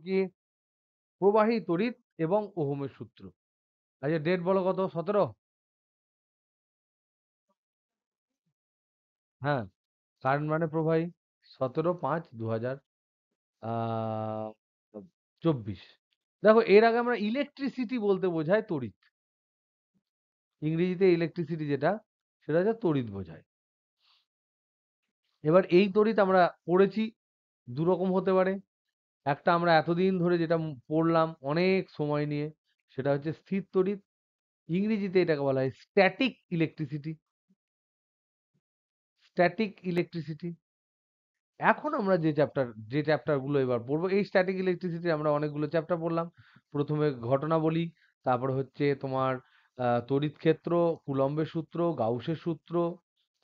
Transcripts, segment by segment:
কি? প্রবাহী তড়িৎ এবং ওহমের সূত্র। আচ্ছা ডেট বলো কত? 17? হ্যাঁ, কারেন্ট মানে প্রবাহী। 17/5/2024। দেখো এর আগে আমরা ইলেকট্রিসিটি বলতে বোঝায় তড়িৎ। ইংরেজিতে ইলেকট্রিসিটি যেটা, সেটা হচ্ছে তড়িৎ বোঝায়। এবার এই তড়িৎ আমরা পড়েছি, দুরকম হতে পারে। একটা আমরা এতদিন ধরে যেটা পড়লাম অনেক সময় নিয়ে, সেটা হচ্ছে স্থির তড়িৎ। ইংরেজিতে এটাকে বলা হয় স্ট্যাটিক ইলেকট্রিসিটি। Static electricity. এখন আমরা যে চ্যাপ্টার গুলো এবার পড়বো, এই স্ট্যাটিক ইলেকট্রিসিটি আমরা অনেকগুলো চ্যাপ্টার পড়লাম। প্রথমে ঘটনাবলী, তারপরে হচ্ছে তোমার তড়িৎ ক্ষেত্র, কুলম্বের সূত্র, গাউসের সূত্র,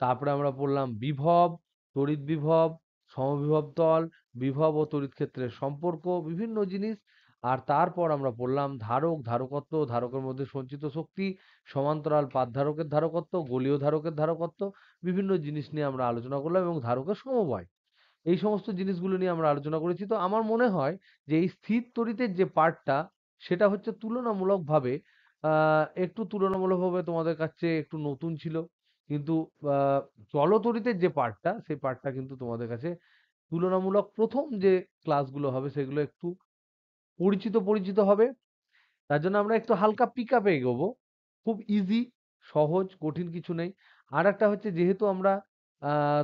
তারপরে আমরা পড়লাম বিভব, তড়িৎ বিভব, সমবিভব তল, বিভব ও তড়িৎ ক্ষেত্রের সম্পর্ক, বিভিন্ন জিনিস। আর তারপর আমরা পড়লাম ধারক, ধারকত্ব, ধারকের মধ্যে সঞ্চিত শক্তি, সমান্তরাল পাত ধারকের ধারকত্ব, গোলীয় ধারকের ধারকত্ব, বিভিন্ন জিনিস নিয়ে আমরা আলোচনা করলাম, এবং ধারকের সমবায়। এই সমস্ত জিনিসগুলো নিয়ে আমরা আলোচনা করেছি। তো আমার মনে হয় যে এই স্থির তড়িতের যে পার্টটা, সেটা হচ্ছে তুলনামূলকভাবে একটু তোমাদের কাছে একটু নতুন ছিল। কিন্তু আহ, চলতড়িতের যে পার্টটা, সেই পার্টটা কিন্তু তোমাদের কাছে তুলনামূলক প্রথম যে ক্লাসগুলো হবে সেগুলো একটু পরিচিত পরিচিত হবে। তার জন্য আমরা একটু হালকা পিক আপে এগোবো। খুব ইজি, সহজ, কঠিন কিছু নেই। আর একটা হচ্ছে, যেহেতু আমরা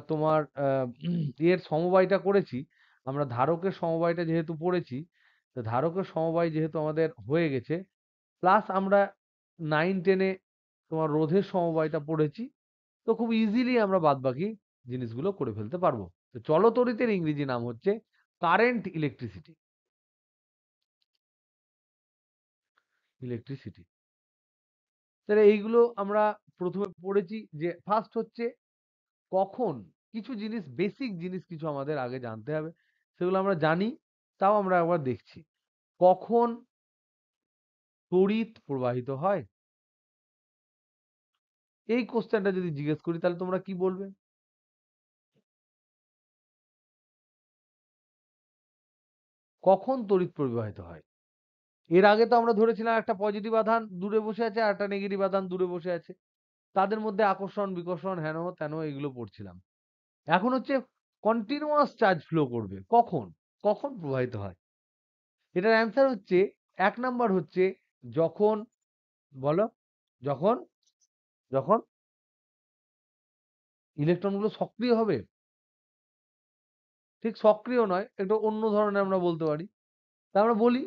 তোমার এর সমবায়টা করেছি, আমরা ধারকের সমবায়টা যেহেতু পড়েছি, তো ধারকের সমবায় যেহেতু আমাদের হয়ে গেছে, প্লাস আমরা 9-10-এ তোমার রোধের সমবায়টা পড়েছি, তো খুব ইজিলি আমরা বাদবাকি জিনিসগুলো করে ফেলতে পারবো। তো চলতড়িতের ইংরেজি নাম হচ্ছে কারেন্ট ইলেকট্রিসিটি। ইলেকট্রিসিটি। তাহলে এইগুলো আমরা প্রথমে পড়েছি। যে ফার্স্ট হচ্ছে কখন কিছু জিনিস, বেসিক জিনিস কিছু আমাদের আগে জানতে হবে, সেগুলো আমরা জানি, তাও আমরা একবার দেখছি। কখন তড়িৎ প্রবাহিত হয়? এই কোশ্চেনটা যদি জিজ্ঞেস করি, তাহলে তোমরা কি বলবে? কখন তড়িৎ প্রবাহিত হয়? এর আগে তো আমরা ধরেছিলাম একটা পজিটিভ আধান দূরে বসে আছে আর একটা নেগেটিভ আধান দূরে বসে আছে, তাদের মধ্যে আকর্ষণ বিকর্ষণ হেন তেন এগুলো পড়ছিলাম। এখন হচ্ছে কন্টিনিউয়াস চার্জ ফ্লো করবে, কখন কখন প্রবাহিত হয়? এটার অ্যান্সার হচ্ছে, এক নাম্বার হচ্ছে যখন, বলো, যখন যখন ইলেকট্রনগুলো সক্রিয় হবে। ঠিক সক্রিয় নয়, একটু অন্য ধরনের আমরা বলতে পারি। তা আমরা বলি,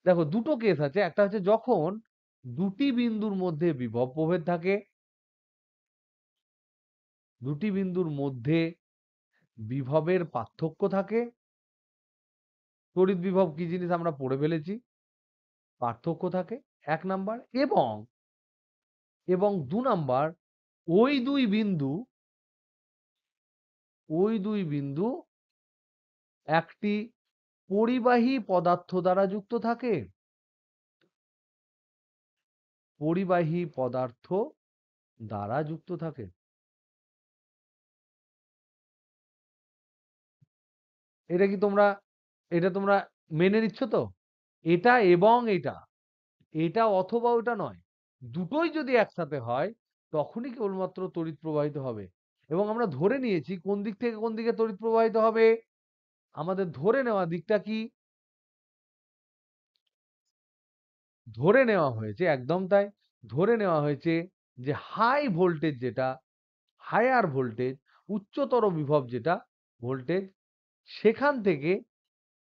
দেখো দুটো কেস আছে। একটা হচ্ছে যখন দুটি বিন্দুর মধ্যে বিভব প্রভেদ থাকে, দুটি বিন্দুর মধ্যে বিভবের পার্থক্য থাকে। তড়িৎ বিভব কি জিনিস আমরা পড়ে ফেলেছি, পার্থক্য থাকে, এক নাম্বার। এবং এবং দু নাম্বার, ওই দুই বিন্দু ওই দুই বিন্দু একটি পরিবাহী পদার্থ দ্বারা যুক্ত থাকে। পরিবাহী পদার্থ দ্বারা যুক্ত থাকে। এটা কি তোমরা, এটা তোমরা মেনে নিচ্ছ তো? এটা এবং এটা, এটা অথবা ওটা নয়, দুটোই যদি একসাথে হয়, তখনই কেবলমাত্র তড়িৎ প্রবাহিত হবে। এবং আমরা ধরে নিয়েছি কোন দিক থেকে কোন দিকে তড়িৎ প্রবাহিত হবে। আমাদের ধরে নেওয়া দিকটা কি? ধরে নেওয়া হয়েছে, একদম তাই। ধরে নেওয়া হয়েছে যে হাই ভোল্টেজ যেটা, হায়ার ভোল্টেজ, উচ্চতর বিভব যেটা ভোল্টেজ, সেখান থেকে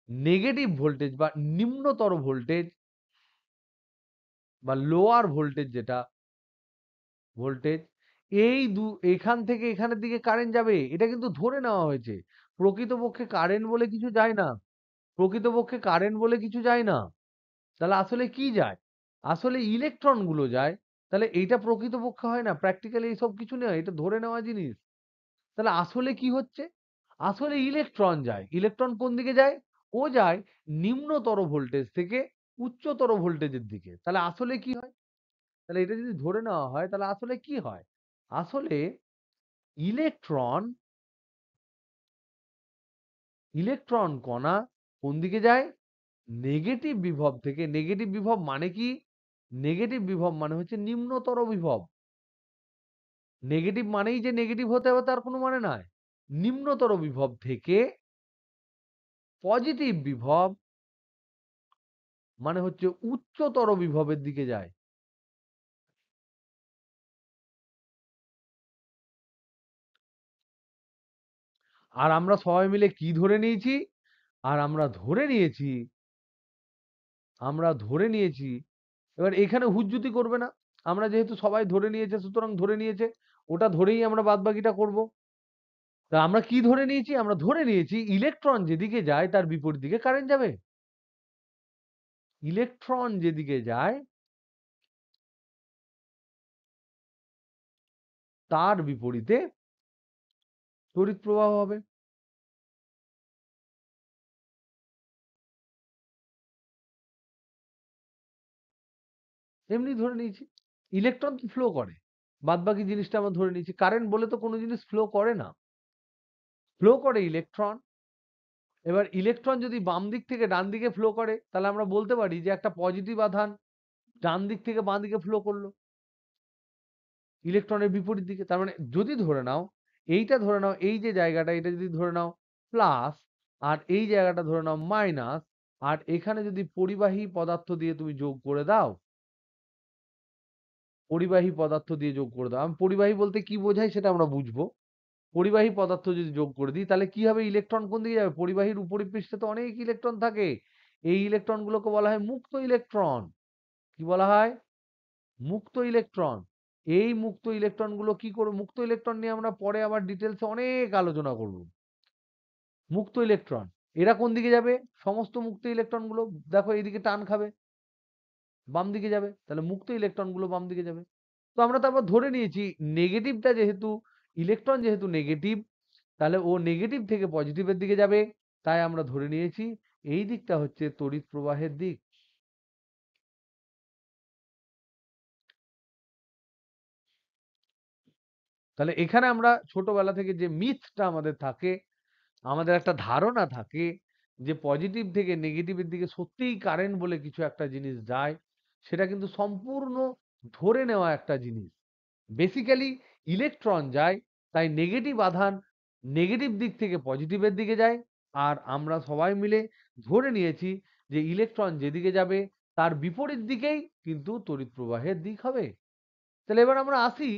নেগেটিভ ভোল্টেজ বা নিম্নতর ভোল্টেজ বা লোয়ার ভোল্টেজ যেটা ভোল্টেজ, এই এখান থেকে এখানের দিকে কারেন্ট যাবে, এটা কিন্তু ধরে নেওয়া হয়েছে। প্রকৃতপক্ষে কারেন্ট বলে কিছু যায় না। প্রকৃতপক্ষে কারেন্ট বলে কিছু যায় না। তাহলে আসলে কি যায়? আসলে ইলেকট্রন গুলো যায়। তাহলে এইটা প্রকৃতপক্ষে হয় না, প্র্যাকটিক্যালি এইসব কিছু নয়, এটা ধরে নেওয়া জিনিস। তাহলে আসলে কি হচ্ছে? আসলে ইলেকট্রন যায়। ইলেকট্রন কোন দিকে যায়? ও যায় নিম্নতর ভোল্টেজ থেকে উচ্চতর ভোল্টেজের দিকে। তাহলে আসলে কি হয়? তাহলে এটা যদি ধরে নেওয়া হয়, তাহলে আসলে কি হয়? আসলে ইলেকট্রন ইলেকট্রন কণা কোন দিকে যায়? নেগেটিভ বিভব থেকে, নেগেটিভ বিভব মানে কি? নেগেটিভ বিভব মানে হচ্ছে নিম্নতর বিভব। নেগেটিভ মানেই যে নেগেটিভ হতে হবে তার কোনো মানে নয়। নিম্নতর বিভব থেকে পজিটিভ বিভব মানে হচ্ছে উচ্চতর বিভবের দিকে যায়। আর আমরা সবাই মিলে কি ধরে নিয়েছি? আর আমরা ধরে নিয়েছি, এবার এখানে হুজ্জুতি করবে না। আমরা যেহেতু সবাই ধরে নিয়েছে সুতরাং ধরে নিয়েছে, ওটা ধরেই আমরা বাদবাকিটা করব। তা আমরা কি ধরে নিয়েছি? আমরা ধরে নিয়েছি ইলেকট্রন যেদিকে যায় তার বিপরীত দিকে কারেন্ট যাবে। ইলেকট্রন যেদিকে যায় তার বিপরীতে তড়িৎ প্রবাহ হবে। এমনি ধরে নিয়েছি। ইলেকট্রন তো ফ্লো করে। বাদবাকি জিনিসটা আমরা ধরে নিয়েছি। কারেন্ট বলে তো কোনো জিনিস ফ্লো করে না। ফ্লো করে ইলেকট্রন। এবার ইলেকট্রন যদি বাম দিক থেকে ডান দিকে ফ্লো করে তাহলে আমরা বলতে পারি যে একটা পজিটিভ আধান ডান দিক থেকে বাঁ দিকে ফ্লো করলো ইলেকট্রনের বিপরীত দিকে। তার মানে যদি ধরে নাও, এইটা ধরে নাও, এই যে জায়গাটা এটা যদি ধরে নাও প্লাস, আর এই জায়গাটা ধরে নাও মাইনাস, আর এখানে যদি পরিবাহী পদার্থ দিয়ে তুমি যোগ করে দাও, পরিবাহী পদার্থ দিয়ে যোগ করে দাও, আমি পরিবাহী বলতে কি বোঝাই সেটা আমরা বুঝবো। পরিবাহী পদার্থ যদি যোগ করে দিই তাহলে কি হবে? ইলেকট্রন কোন দিকে যাবে? পরিবাহীর উপরিপৃষ্ঠে তো অনেক ইলেকট্রন থাকে। এই ইলেকট্রন গুলোকে বলা হয় মুক্ত ইলেকট্রন। কি বলা হয়? মুক্ত ইলেকট্রন। এই মুক্ত ইলেকট্রন গুলো কি করবে? মুক্ত ইলেকট্রন নিয়ে আমরা পরে আবার ডিটেলসে অনেক আলোচনা করব। মুক্ত ইলেকট্রন এরা কোন দিকে যাবে? সমস্ত মুক্ত ইলেকট্রন গুলো দেখো এইদিকে টান খাবে, বাম দিকে যাবে। তাহলে মুক্ত ইলেকট্রন গুলো বাম দিকে যাবে। তো আমরা তারপর ধরে নিয়েছি নেগেটিভটা যেহেতু, ইলেকট্রন যেহেতু নেগেটিভ, তাহলে ও নেগেটিভ থেকে পজিটিভের দিকে যাবে। তাই আমরা ধরে নিয়েছি এই দিকটা হচ্ছে তড়িৎ প্রবাহের দিক। তাহলে এখানে আমরা ছোটবেলা থেকে যে মিথটা আমাদের থাকে, আমাদের একটা ধারণা থাকে যে পজিটিভ থেকে নেগেটিভের দিকে সত্যিই কারেন্ট বলে কিছু একটা জিনিস যায়, সেটা কিন্তু সম্পূর্ণ ধরে নেওয়া একটা জিনিস। বেসিক্যালি ইলেকট্রন যায়, তাই নেগেটিভ আধান নেগেটিভ দিক থেকে পজিটিভের দিকে যায়। আর আমরা সবাই মিলে ধরে নিয়েছি যে ইলেকট্রন যেদিকে যাবে তার বিপরীত দিকেই কিন্তু তড়িৎ প্রবাহের দিক হবে। তাহলে এবার আমরা আসি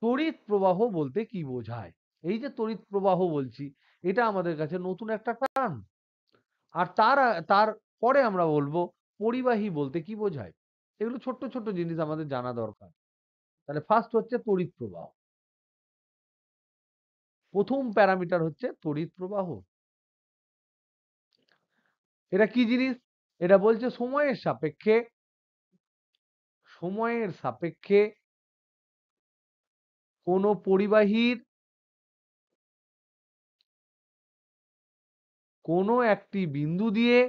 তড়িৎ প্রবাহ বলতে কি বোঝায়। এই যে তড়িৎ প্রবাহ বলছি, এটা আমাদের কাছে নতুন একটা টার্ম। আর তার পরে আমরা বলবো পরিবাহী বলতে কি বোঝায়। এগুলো ছোট্ট ছোট্ট জিনিস আমাদের জানা দরকার। তাহলে ফার্স্ট হচ্ছে তড়িৎ প্রবাহ। প্রথম প্যারামিটার হচ্ছে তড়িৎ প্রবাহ। এটা কি জিনিস? এটা বলছে সময়ের সাপেক্ষে কোনো পরিবাহীর কোনো একটি বিন্দু দিয়ে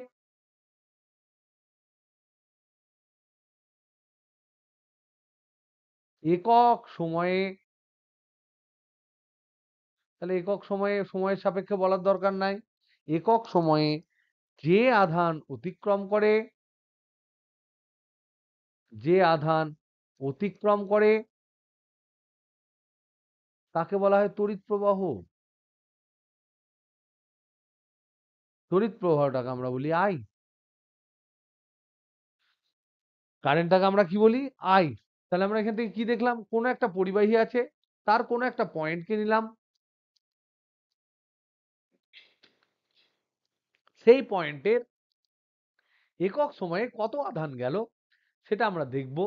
একক সময়ে, তাহলে একক সময়ে সময়ের সাপেক্ষে বলার দরকার নাই, একক সময়ে যে আধান অতিক্রম করে, যে আধান অতিক্রম করে তাকে বলা হয় তড়িৎ প্রবাহ। তড়িৎ প্রবাহটাকে আমরা বলি আই। কারেন্টটাকে আমরা কি বলি? আই। তাহলে আমরা এখান থেকে কি দেখলাম? কোন একটা পরিবাহী আছে, তার কোন একটা পয়েন্টকে নিলাম, সেই পয়েন্টের একক সময়ে কত আধান গেল সেটা আমরা দেখব,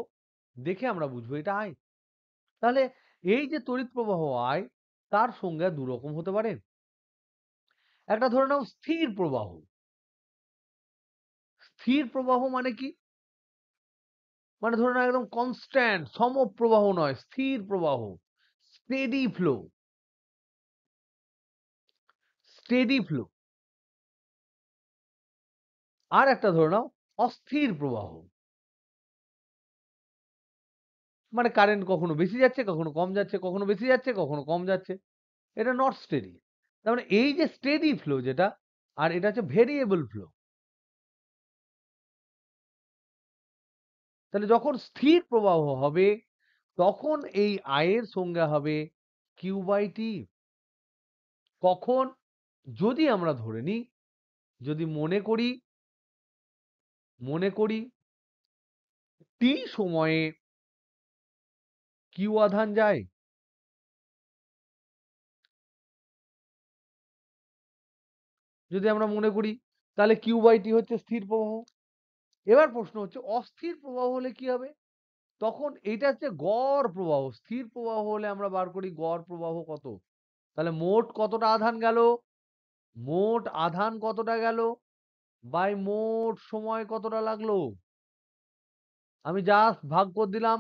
দেখে আমরা বুঝবো এটা আই। তাহলে এই যে তড়িৎ প্রবাহ আই, তার সংজ্ঞা দুরকম হতে পারে। একটা ধরে নাও স্থির প্রবাহ। স্থির প্রবাহ মানে কি? মানে ধরে নাও একদম কনস্ট্যান্ট সমপ্রবাহ নয়, স্থির প্রবাহ, স্টেডি ফ্লো। Steady flow. আর একটা ধরে নাও অস্থির প্রবাহ। মানে কারেন্ট কখনো বেশি যাচ্ছে, কখনো কম যাচ্ছে, কখনো বেশি যাচ্ছে, কখনো কম যাচ্ছে। এটা নট স্টেডি। তার মানে এই যে স্টেডি ফ্লো যেটা, আর এটা হচ্ছে ভেরিয়েবল ফ্লো। তাহলে যখন স্থির প্রবাহ হবে তখন এই আয়ের সংজ্ঞা হবে কিউ বাই টি। কখন? যদি আমরা ধরে নিই, যদি মনে করি টি সময়ে কিউ আধান যায়, যদি আমরা মনে করি, তাহলে কিউ বাই টি হচ্ছে স্থির প্রবাহ। এবার প্রশ্ন হচ্ছে অস্থির প্রবাহ হলে কি হবে? তখন এটা হচ্ছে গড় প্রবাহ। স্থির প্রবাহ হলে আমরা বার করি গড় প্রবাহ কত। তাহলে মোট কতটা আধান গেল, মোট আধান কতটা গেল বাই মোট সময় কতটা লাগলো, আমি জাস্ট ভাগ করে দিলাম,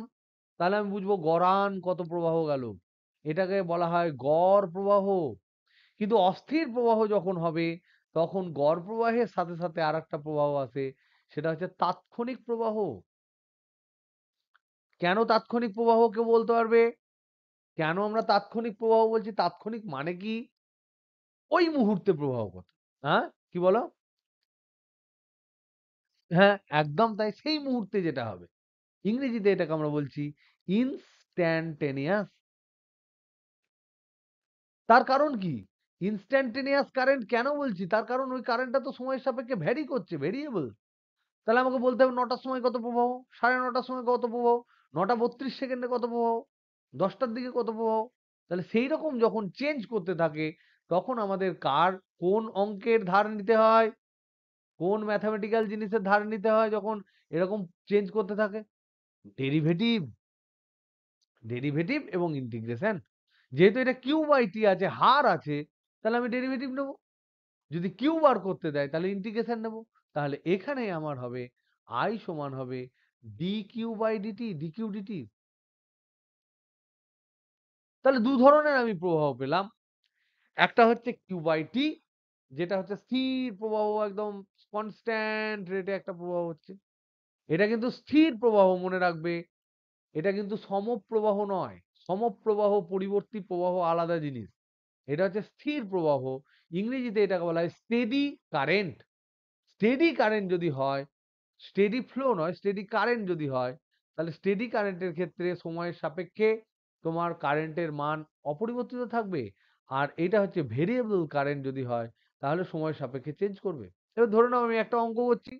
তাহলে আমি বুঝবো গড়ান কত প্রবাহ গেল। এটাকে বলা হয় গড় প্রবাহ। কিন্তু অস্থির প্রবাহ যখন হবে তখন গড় প্রবাহের সাথে সাথে আর একটা প্রবাহ আছে, সেটা হচ্ছে তাৎক্ষণিক প্রবাহ। কেন তাৎক্ষণিক প্রবাহ কেউ বলতে পারবে? কেন আমরা তাৎক্ষণিক প্রবাহ বলছি? তাৎক্ষণিক মানে কি? ওই মুহূর্তে প্রবাহ কত। হ্যাঁ, কি বলো? হ্যাঁ, একদম তাই, সেই মুহূর্তে যেটা হবে। ইংরেজিতে এটাকে আমরা বলছি ইনস্ট্যান্টেনিয়াস। তার কারণ কি? ইনস্ট্যান্টেনিয়াস কারেন্ট কেন বলছি? তার কারণ ওই কারেন্টটা তো সময়ের সাপেক্ষে ভ্যারি করছে, ভেরিয়েবল। তাহলে আমাকে বলতে হবে ৯টার সময় কত প্রবাহ, ৯:৩০টার সময় কত প্রবাহ, ৯:৩২ কত প্রবাহ, ১০টার দিকে কত প্রবাহ। তাহলে সেই রকম যখন চেঞ্জ করতে থাকে তখন আমাদের কোন অঙ্কের ধার নিতে হয়, কোন ম্যাথমেটিক্যাল জিনিসের ধার নিতে হয় যখন এরকম চেঞ্জ করতে থাকে? ডেরিভেটিভ। ডেরিভেটিভ এবং ইন্টিগ্রেশন। যেহেতু এটা কিউ বাই টি আছে, হার আছে, তাহলে আমি ডেরিভেটিভ নেব। যদি কিউ বার করতে দেয় তাহলে ইন্টিগ্রেশন নেব। তাহলে এখানে আমার হবে আই সমান হবে d q by dt, d q dt. তাহলে দু ধরনের আমি প্রবাহ পেলাম। একটা হচ্ছে কিউ বাই টি, যেটা হচ্ছে স্থির প্রবাহ, একদম কনস্ট্যান্ট রেটে একটা প্রবাহ হচ্ছে। এটা কিন্তু স্থির প্রবাহ, মনে রাখবে। এটা কিন্তু সমপ্রবাহ নয়। সমপ্রবাহ পরিবর্তী প্রবাহ আলাদা জিনিস। এটা হচ্ছে স্থির প্রবাহ। ইংরেজিতে এটাকে বলা হয় স্টেডি কারেন্ট। স্টেডি কারেন্ট যদি হয়, স্টেডি ফ্লো নয়, স্টেডি কারেন্ট যদি হয়, তাহলে স্টেডি কারেন্টের ক্ষেত্রে সময়ের সাপেক্ষে তোমার কারেন্টের মান অপরিবর্তিত থাকবে। আর এটা হচ্ছে ভেরিয়েবল কারেন্ট যদি হয়, তাহলে সময়ের সাপেক্ষে চেঞ্জ করবে। এবার ধরে নাও আমি একটা অঙ্ক করছি,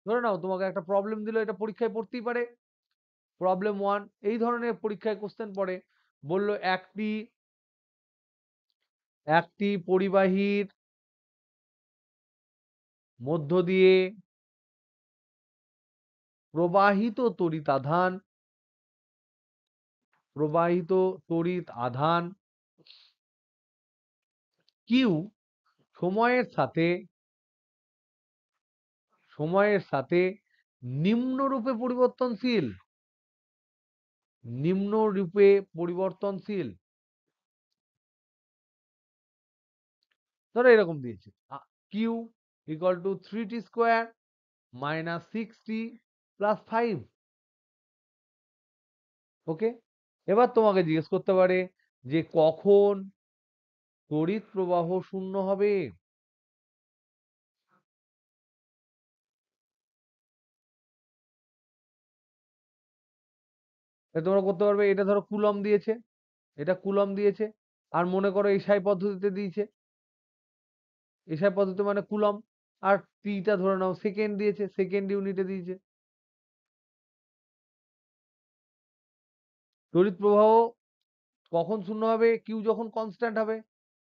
ধরে নাও তোমাকে একটা প্রবলেম দিল, এটা পরীক্ষায় পড়তেই পারে। প্রবলেম 1 এই ধরনের পরীক্ষায় কোশ্চেন পড়ে। বলল একটি একটি পরিবাহীর মধ্য দিয়ে প্রবাহিত তড়িৎ আধান প্রবাহিত তড়িৎ আধান কিউ সময়ের সাথে সময়ের সাথে নিম্নরূপে পরিবর্তনশীল। নিম্নরূপে পরিবর্তনশীল। ধরো এরকম দিয়েছে q equal to 3t square minus 6t plus 5। Okay, এবার তোমাকে জিজ্ঞেস করতে পারে যে কখন তড়িৎ প্রবাহ শূন্য হবে। তোমরা করতে পারবে, এটা ধরো কুলম দিয়েছে, এটা কুলম দিয়েছে, আর মনে করো এসআই পদ্ধতিতে দিয়েছে। এসআই পদ্ধতি মানে কুলম। আর টিটা ধরে নাও সেকেন্ড দিয়েছে, সেকেন্ড ইউনিটে দিয়েছে। তড়িৎ প্রবাহ কখন শূন্য হবে? কিউ যখন কনস্ট্যান্ট হবে।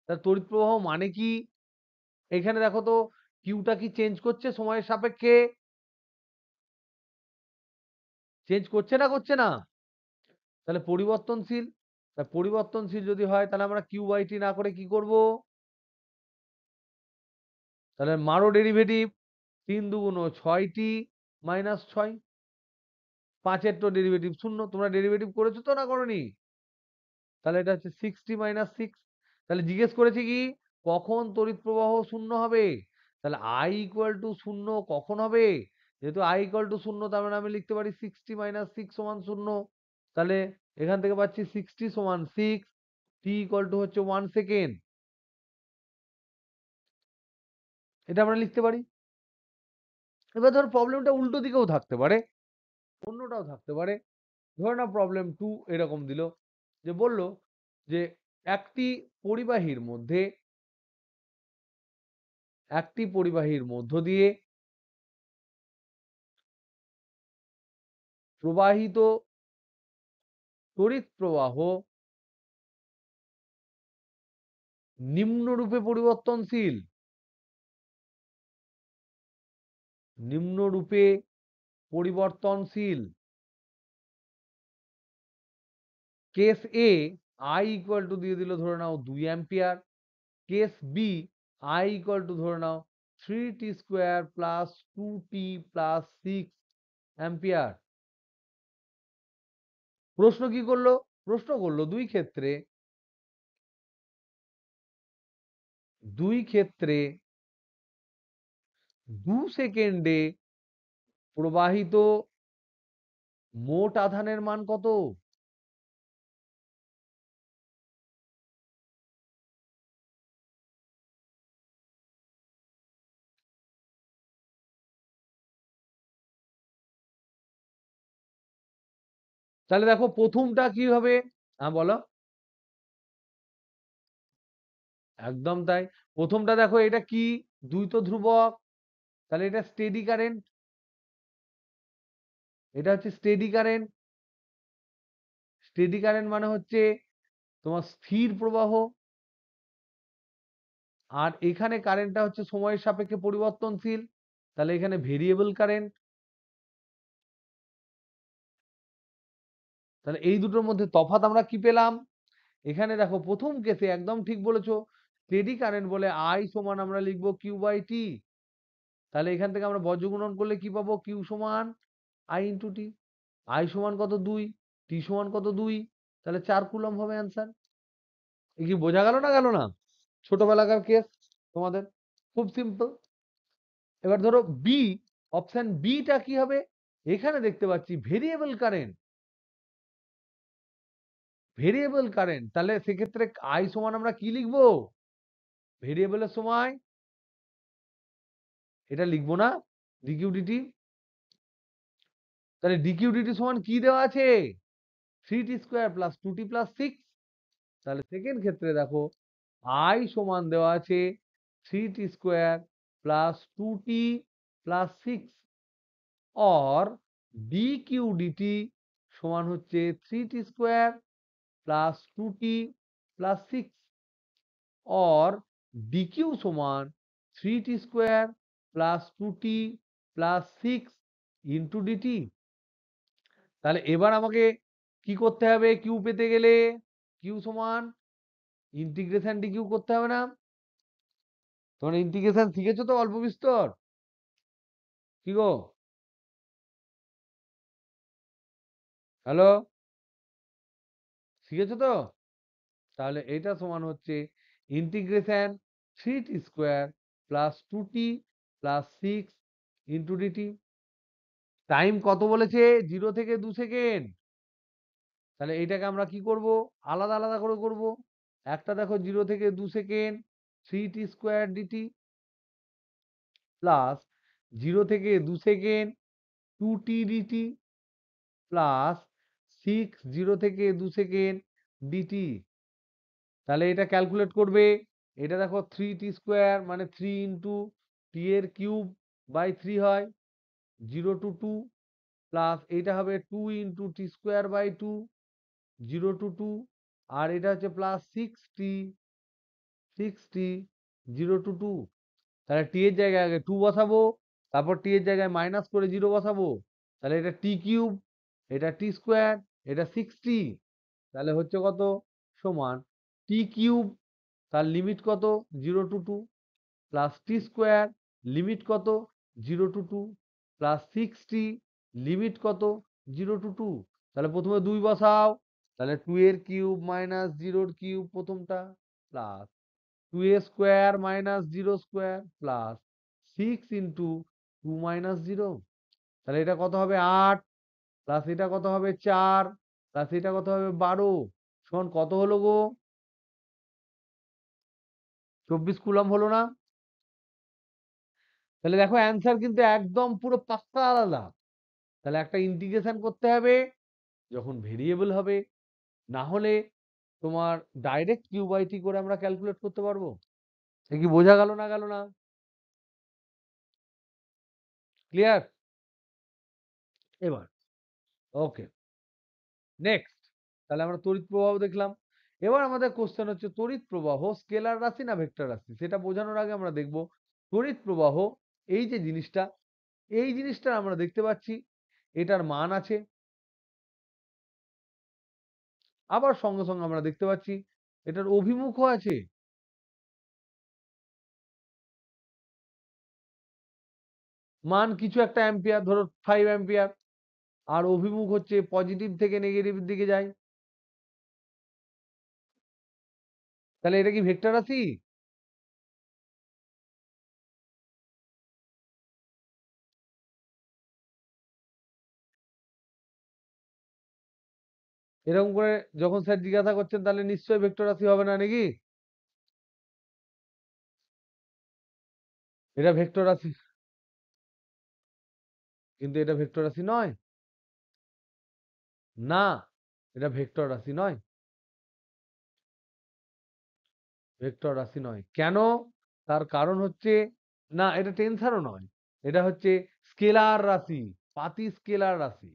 তার তড়িৎ প্রবাহ মানে কি? এখানে দেখো তো, কিউটা কি চেঞ্জ করছে সময়ের সাপেক্ষে? চেঞ্জ করছে না, করছে না? তাহলে পরিবর্তনশীল। তা পরিবর্তনশীল যদি হয় তাহলে আমরা কিউ বাই টি না করে কি করব? তাহলে মারো ডেরিভেটিভ। 3×2 = 6t minus 6। 5-এর তো ডেরিভেটিভ শূন্য। তোমরা ডেরিভেটিভ করেছো তো, না করনি? তাহলে এটা হচ্ছে 6t - 6। তাহলে জিজ্ঞেস করেছে কি কখন তড়িৎ প্রবাহ শূন্য হবে। তাহলে আই ইকুয়াল টু শূন্য কখন হবে? যেহেতু আই ইকুয়াল টু শূন্য, তার মানে আমি লিখতে পারি 6t - 6 সমান শূন্য। তাহলে এখান থেকে পাচ্ছি 60 = 6, টি ইকুয়াল টু হচ্ছে 1 সেকেন্ড। এটা আমরা লিখতে পারি। এবার ধর প্রবলেমটা উল্টো দিকেও থাকতে পারে। অন্যটাও থাকতে পারে। ধরে নাও প্রবলেম 2 এরকম দিল, যে বলল যে একটি পরিবাহীর মধ্যে মধ্য দিয়ে প্রবাহিত তড়িৎ প্রবাহ নিম্নরূপে পরিবর্তনশীল। নিম্নরূপে পরিবর্তনশীল। Case A I equal to দিয়ে দিল ধরে নাও 2 ampere. Case B I equal to ধরে নাও 3t² plus 2t plus 6 ampere. প্রশ্ন কি করলো? প্রশ্ন করলো দুই ক্ষেত্রে 2 সেকেন্ডে প্রবাহিত মোট আধানের মান কত? তাহলে দেখো প্রথমটা কি হবে? হ্যাঁ বলো। একদম তাই। প্রথমটা দেখো এটা কি? দ্বৈত ধ্রুবক, তাহলে এটা স্টেডি কারেন্ট। এটা হচ্ছে স্টেডি কারেন্ট। স্টেডি কারেন্ট মানে হচ্ছে তোমার স্থির প্রবাহ। আর এখানে কারেন্টটা হচ্ছে সময়ের সাপেক্ষে পরিবর্তনশীল, তাহলে এখানে ভেরিয়েবল কারেন্ট। তাহলে এই দুটোর মধ্যে তফাৎ আমরা কি পেলাম? এখানে দেখো প্রথম কেসে একদম ঠিক বলেছো, স্টেডি কারেন্ট বলে আই সমান আমরা লিখবো কিউ বাই টি। তাহলে এখান থেকে আমরা বজ্র গুণন করলে কি পাবো? কিউ সমান আই ইন্টু টি। আই সমান কত? 2। টি সমান কত? 2। তাহলে 4 কুলম্ব হবে অ্যান্সার। এ কি বোঝা গেল না গেল না? ছোটবেলাকার কেস তোমাদের, খুব সিম্পল। এবার ধরো বি, অপশন বিটা কি হবে? এখানে দেখতে পাচ্ছি ভেরিয়েবল কারেন্ট। ভেরিয়েবল কারেন্ট, তাহলে সেক্ষেত্রে আই সমান আমরা কি লিখবো? ভেরিয়েবলের সময় এটা লিখবো না, ডিকিউডিটি। তাহলে ডিকিউডিটি সমান কি দেওয়া আছে? 3t² plus 2t plus 6। তাহলে সেকেন্ড ক্ষেত্রে দেখো আই সমান দেওয়া আছে 3t² প্লাস 2t প্লাস 6, और ডিকিউডিটি সমান হচ্ছে 3t² प्लस 2t प्लस 6, और ডিকিউ সমান 3t² plus 2t plus 6 into DT. তাহলে এবার আমাকে কি করতে হবে কিউ পেতে গেলে? কিউ সমান ইন্টিগ্রেশন ডিকিউ করতে হবে না? তোমরা ইন্টিগ্রেশন শিখেছো তো অল্প বিস্তর? কি গো, হ্যালো, শিখেছো তো? তাহলে এটা সমান হচ্ছে integration 3t² plus 2t plus 6 into dt. Time কত বলেছে? 0 থেকে 2 সেকেন্ড। তাহলে এইটাকে আমরা কি করব? আলাদা আলাদা করে করব। একটা দেখো 0 থেকে 2 সেকেন্ড 3t² ডিটি, প্লাস 0 থেকে 2 সেকেন্ড 2t ডিটি, প্লাস 6 0 থেকে 2 সেকেন্ড ডিটি। তাহলে এটা ক্যালকুলেট করবে। এটা দেখো 3t² মানে 3 ইন্টু টি এর কিউব বাই 3 হয়, 0 টু 2, প্লাস এটা হবে 2 ইন্টু t² বাই 2, 0 টু 2, আর এটা হচ্ছে প্লাস 6t 0 টু 2। তাহলে টি এর জায়গায় আগে 2 বসাবো, তারপর টি এর জায়গায় মাইনাস করে 0 বসাবো। তাহলে এটা টি কিউব, এটা t², এটা 6t। তাহলে হচ্ছে কত? সমান টি কিউব, তার লিমিট কত? 0 টু 2, প্লাস t² লিমিট কত? 0 টু 2, প্লাস 6t লিমিট কত? 0 টু 2। তাহলে প্রথমে 2 বসাও, তাহলে 2 এর কিউব মাইনাস 0 এর কিউব প্রথমটা, প্লাস 2 এর square minus 0 square, plus 6 into 2 minus 0। তাহলে এটা কত হবে? 8, প্লাস এটা কত হবে? 4, প্লাস এটা কত হবে? 12, সমান কত হলো গো? 24 কুলম্ব হলো না? তাহলে দেখো অ্যান্সার কিন্তু একদম পুরো পাক্কা আলাদা। তাহলে একটা ইন্টিগ্রেশন করতে হবে যখন ভেরিয়েবল হবে, না হলে তোমার ডাইরেক্ট কিউ বাই টি করে আমরা ক্যালকুলেট করতে পারবো। এ কি বোঝা গেল না গেল না? ক্লিয়ার? এবার ওকে, নেক্সট। তাহলে আমরা তড়িৎ প্রবাহ দেখলাম। এবার আমাদের কোশ্চেন হচ্ছে তড়িৎ প্রবাহ স্কেলার রাশি না ভেক্টর রাশি? সেটা বোঝানোর আগে আমরা দেখব তড়িৎ প্রবাহ, এই যে জিনিসটা, এই জিনিসটা আমরা দেখতে পাচ্ছি এটার মান আছে, আবার সঙ্গে সঙ্গে আমরা দেখতে পাচ্ছি এটার অভিমুখও আছে। মান কিছু একটা অ্যাম্পিয়ার, ধরো 5 অ্যাম্পিয়ার, আর অভিমুখ হচ্ছে পজিটিভ থেকে নেগেটিভের দিকে যায়। তাহলে এটা কি ভেক্টর রাশি? এরকম করে যখন স্যার জিজ্ঞাসা করছেন তাহলে নিশ্চয়ই ভেক্টর রাশি হবে না নাকি? এটা ভেক্টর রাশি, কিন্তু এটা ভেক্টর রাশি নয়। না, এটা ভেক্টর রাশি নয়। ভেক্টর রাশি নয় কেন? তার কারণ হচ্ছে, না এটা টেনসারও নয়, এটা হচ্ছে স্কেলার রাশি, পাতি স্কেলার রাশি।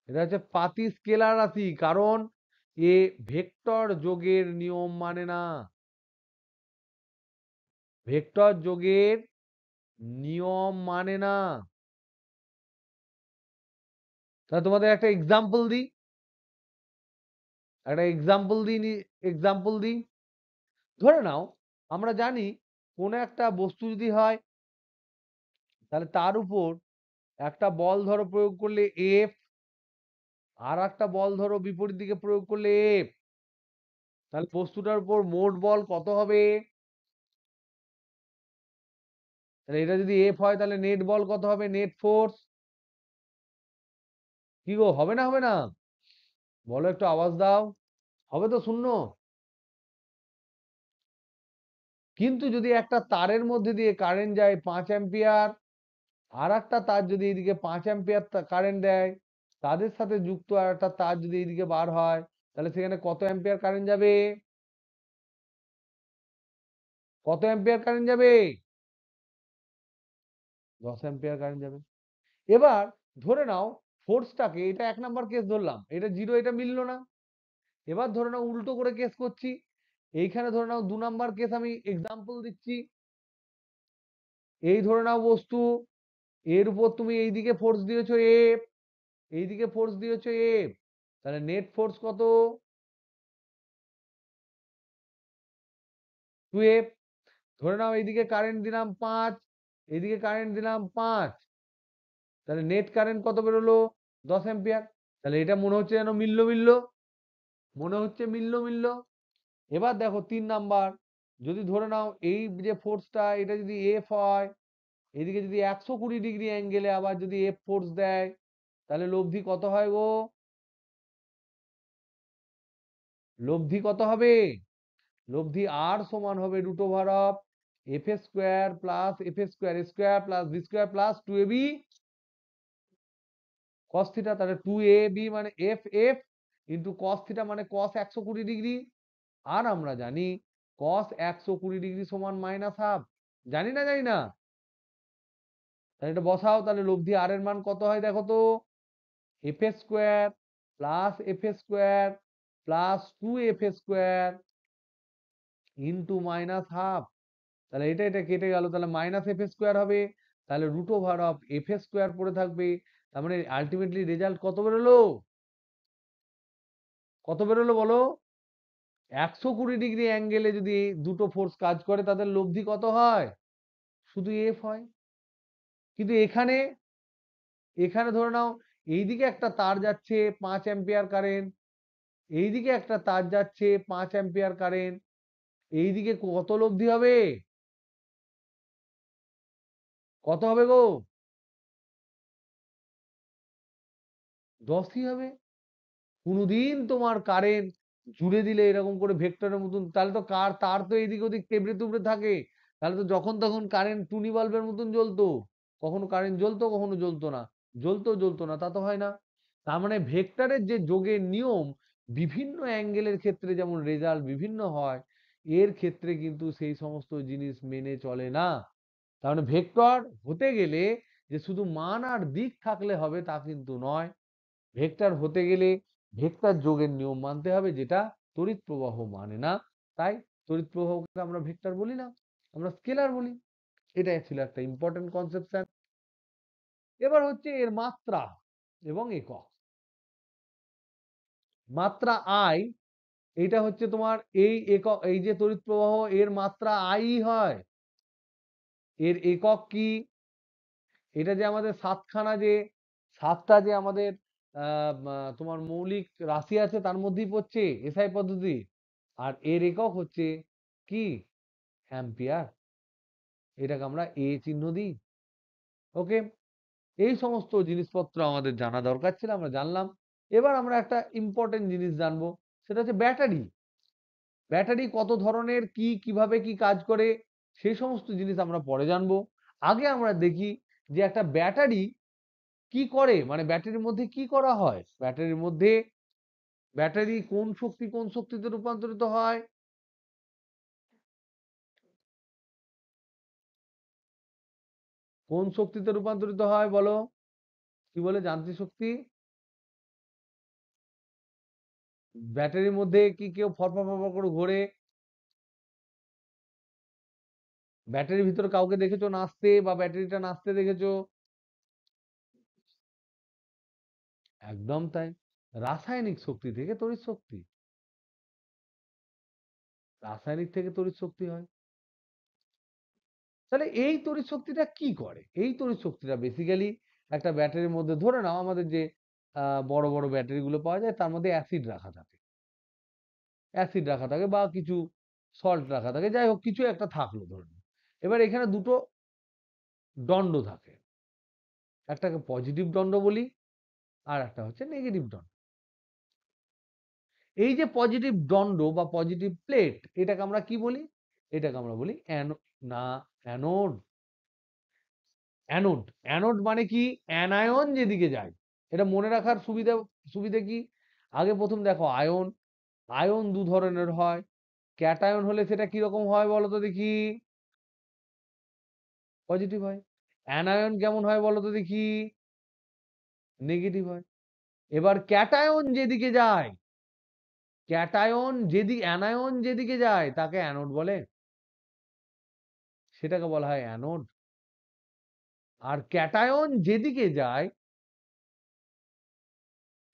এটা হচ্ছে পাতি স্কেলার রাশি, কারণ এ ভেক্টর যোগের নিয়ম মানে না। ভেক্টর যোগের নিয়ম মানে না। তাহলে তোমাদের একটা এক্সাম্পল দিই, একটা এক্সাম্পল দিই, এক্সাম্পল দিই। ধরে নাও আমরা জানি কোন একটা বস্তু যদি হয়, তাহলে তার উপর একটা বল ধরো প্রয়োগ করলে এফ, আর একটা বল ধরো বিপরীত দিকে প্রয়োগ করলে এফ, তাহলে বস্তুটার উপর মোট বল কত হবে? তাহলে এটা যদি এফ হয় তাহলে নেট বল কত হবে? Net force. কি গো, হবে না হবে না? বলো, একটু আওয়াজ দাও। হবে তো শূন্য? কিন্তু যদি একটা তারের মধ্যে দিয়ে কারেন্ট যায় 5 অ্যাম্পিয়ার, আর একটা তার যদি এইদিকে 5 অ্যাম্পিয়ার কারেন্ট দেয়, তাদের সাথে যুক্ত আর একটা তার যদি এইদিকে বার হয়, তাহলে সেখানে কত অ্যাম্পিয়ার কারেন্ট যাবে? কত অ্যাম্পিয়ার কারেন্ট যাবে? 10 অ্যাম্পিয়ার কারেন্ট যাবে। এবার ধরে নাও ফোর্সটাকে, এটা 1 নাম্বার কেস ধরলাম, এটা জিরো, এটা মিললো না। এবার ধরে নাও উল্টো করে কেস করছি, এইখানে ধরে নাও 2 নাম্বার কেস, আমি এক্সাম্পল দিচ্ছি। এই ধরে নাও বস্তু, এর উপর তুমি এইদিকে ফোর্স দিয়েছো এফ, এইদিকে ফোর্স দিয়েছো এফ, তাহলে নেট ফোর্স কত? 2F। ধরে নাও এইদিকে কারেন্ট দিলাম 5, এইদিকে কারেন্ট দিলাম 5, তাহলে নেট কারেন্ট কত বেরোলো? 10 অ্যাম্পিয়ার। তাহলে এটা মনে হচ্ছে যেন মিললো মিললো, মনে হচ্ছে মিললো মিললো। এবার দেখো 3 নাম্বার, যদি ধরে নাও এই যে ফোর্সটা, এটা যদি এফ হয়, এদিকে যদি 120 ডিগ্রি অ্যাঙ্গেলে আবার যদি এফ ফোর্স দেয়, তাহলে লব্ধি কত হয় গো? লব্ধি কত হবে? লব্ধি আর সমান হবে root over of F square plus F square square plus B square plus 2ab cos theta. তাহলে 2ab মানে F F into cos theta মানে কস 120 ডিগ্রি। আর আমরা জানি কস 120 ডিগ্রি সমান -হাফ। জানি না, জানি না? তাহলে এটা বসাও, তাহলে লব্ধি আর এর মান কত হয় দেখো তো? F square plus F square plus 2f² into -half. তাহলে এটা এটা কেটে গেল, তাহলে -f² হবে, তাহলে রুট ওভার অফ f² পড়ে থাকবে। তার মানে আলটিমেটলি রেজাল্ট কত বেরোলো? কত বেরোলো বলো? 120 ডিগ্রি অ্যাঙ্গেলে যদি দুটো ফোর্স কাজ করে, তাদের লব্ধি কত হয়? শুধু এফ হয়। কিন্তু এখানে, এখানে ধরে নাও এইদিকে একটা তার যাচ্ছে 5 অ্যাম্পিয়ার কারেন্ট, এইদিকে একটা তার যাচ্ছে 5 অ্যাম্পিয়ার কারেন্ট, এইদিকে কত লব্ধি হবে? কত হবে গো? 10ই হবে। কোনোদিন তোমার কারেন্ট জুড়ে দিলে এরকম করে ভেক্টরের মতন, তাহলে তো কার তার তো এদিক ওদিক তেবড়ে তুবড়ে থাকে, তাহলে তো যখন তখন কারেন্ট টুনি বাল্বের মতন জ্বলতো। কখনো কারেন্ট জ্বলতো, কখনো জ্বলতো না, তা তো হয় না। তার মানে ভেক্টরের যে যোগের নিয়ম বিভিন্ন অ্যাঙ্গেলের ক্ষেত্রে যেমন রেজাল্ট বিভিন্ন হয়, এর ক্ষেত্রে কিন্তু সেই সমস্ত জিনিস মেনে চলে না। তার মানে ভেক্টর হতে গেলে যে শুধু মান আর দিক থাকলে হবে তা কিন্তু নয়। ভেক্টর হতে গেলে ভেক্টর যোগের নিয়ম মানতে হবে, যেটা তড়িৎ প্রবাহ মানে না। তাই তড়িৎ প্রবাহকে আমরা ভেক্টর বলি না, আমরা স্কেলার বলি। এটাই ছিল একটা ইম্পর্টেন্ট কনসেপশন। এবার হচ্ছে এর মাত্রা এবং একক। মাত্রা আই, এটা হচ্ছে তোমার এই একক, এই যে তড়িৎ প্রবাহ এর মাত্রা আই হয়। এর একক কি? এটা যে আমাদের সাতটা যে আমাদের তোমার মৌলিক রাশি আছে তার মধ্যেই পড়ছে এসআই পদ্ধতি। আর এর একক হচ্ছে কি? অ্যাম্পিয়ার। এটাকে আমরা এ চিহ্ন দিই। ওকে, এই সমস্ত জিনিসপত্র আমাদের জানা দরকার ছিল, আমরা জানলাম। এবার আমরা একটা ইম্পর্টেন্ট জিনিস জানবো, সেটা হচ্ছে ব্যাটারি। ব্যাটারি কত ধরনের, কি কিভাবে কি কাজ করে, সেই সমস্ত জিনিস আমরা পরে জানবো। আগে আমরা দেখি যে একটা ব্যাটারি কি করে, মানে ব্যাটারির মধ্যে কি করা হয়। ব্যাটারি কোন শক্তিতে রূপান্তরিত হয়? কোন শক্তিতে রূপান্তরিত হয় বলো? কি বলে? যান্ত্রিক শক্তি। ব্যাটারির মধ্যে কি কেউ ফরফর ফরফর করে ঘোরে? ব্যাটারির ভিতরে কাউকে দেখেছো নাচতে, বা ব্যাটারিটা নাচতে দেখেছো? একদম তাই। রাসায়নিক শক্তি থেকে তড়িৎ শক্তি, রাসায়নিক থেকে তড়িৎ শক্তি হয়। তাহলে এই তড়িৎ শক্তিটা কি করে? এই তড়িৎ শক্তিটা বেসিক্যালি একটা ব্যাটারির মধ্যে, ধরে নাও আমাদের যে বড় বড় ব্যাটারি গুলো পাওয়া যায় তার মধ্যে অ্যাসিড রাখা থাকে বা কিছু সল্ট রাখা থাকে, যাই হোক কিছু একটা থাকলো ধরুন। এবার এখানে দুটো দণ্ড থাকে, একটাকে পজিটিভ দণ্ড বলি, আর একটা হচ্ছে নেগেটিভ দণ্ড। এই যে পজিটিভ দণ্ড বা পজিটিভ প্লেট, এটাকে আমরা কি বলি? এটাকে আমরা বলি না, অ্যানোড। অ্যানোড, অ্যানোড মানে কি? অ্যানায়ন যেদিকে যায়। এটা মনে রাখার সুবিধা কি? আগে প্রথম দেখো, আয়ন। আয়ন দু ধরনের হয়। ক্যাটায়ন হলে সেটা কিরকম হয় বলো তো দেখি? পজিটিভ হয়। অ্যানায়ন কেমন হয় বলো তো দেখি? নেগেটিভ হয়। এবার অ্যানায়ন যেদিকে যায় তাকে অ্যানোড বলে, সেটাকে বলা হয় অ্যানোড। আর ক্যাটায়ন যেদিকে যায়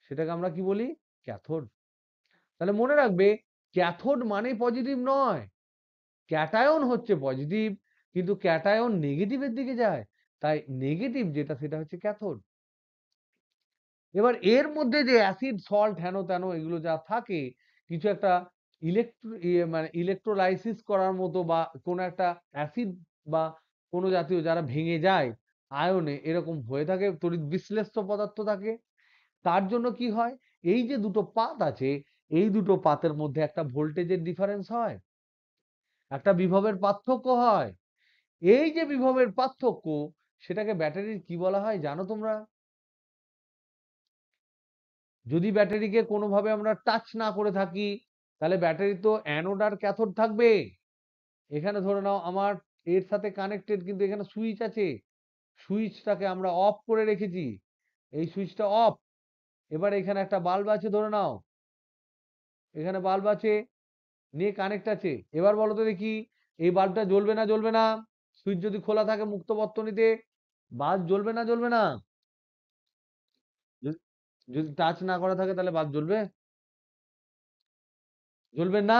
সেটাকে আমরা কি বলি? ক্যাথোড। তাহলে মনে রাখবে, ক্যাথোড মানে পজিটিভ নয়, ক্যাটায়ন হচ্ছে পজিটিভ, কিন্তু ক্যাটায়ন নেগেটিভের দিকে যায়, তাই নেগেটিভ যেটা সেটা হচ্ছে ক্যাথোড। এবার এর মধ্যে যে অ্যাসিড সল্ট হেন তেন এগুলো যা থাকে, কিছু একটা মানে ইলেকট্রোলাইসিস করার মতো, বা কোনো একটা অ্যাসিড বা কোনো জাতীয় যারা ভেঙে যায় আয়নে, এরকম হয়ে থাকে, তড়িৎ বিশ্লেষ্য পদার্থ থাকে। তার জন্য কি হয়, এই যে দুটো পাত আছে, এই দুটো পাতের মধ্যে একটা ভোল্টেজের ডিফারেন্স হয়, একটা বিভবের পার্থক্য হয়। এই যে বিভবের পার্থক্য, সেটাকে ব্যাটারির কি বলা হয় জানো তোমরা? যদি ব্যাটারিকে কোনোভাবে আমরা টাচ না করে থাকি, তাহলে ব্যাটারি তো অ্যানোড আর ক্যাথোড থাকবে। এখানে ধরে নাও আমার এর সাথে কানেক্টেড, কিন্তু এখানে সুইচ আছে, সুইচটাকে আমরা অফ করে রেখেছি, এই সুইচটা অফ। এবার এখানে একটা বাল্ব আছে ধরে নাও, এখানে বাল্ব আছে, নিয়ে কানেক্ট আছে। এবার বলো তো দেখি, এই বাল্বটা জ্বলবে না? সুইচ যদি খোলা থাকে মুক্ত বর্তনীতে, বাল্ব জ্বলবে না? যদি যদি টাচ না করা থাকে তাহলে বাল্ব জ্বলবে না।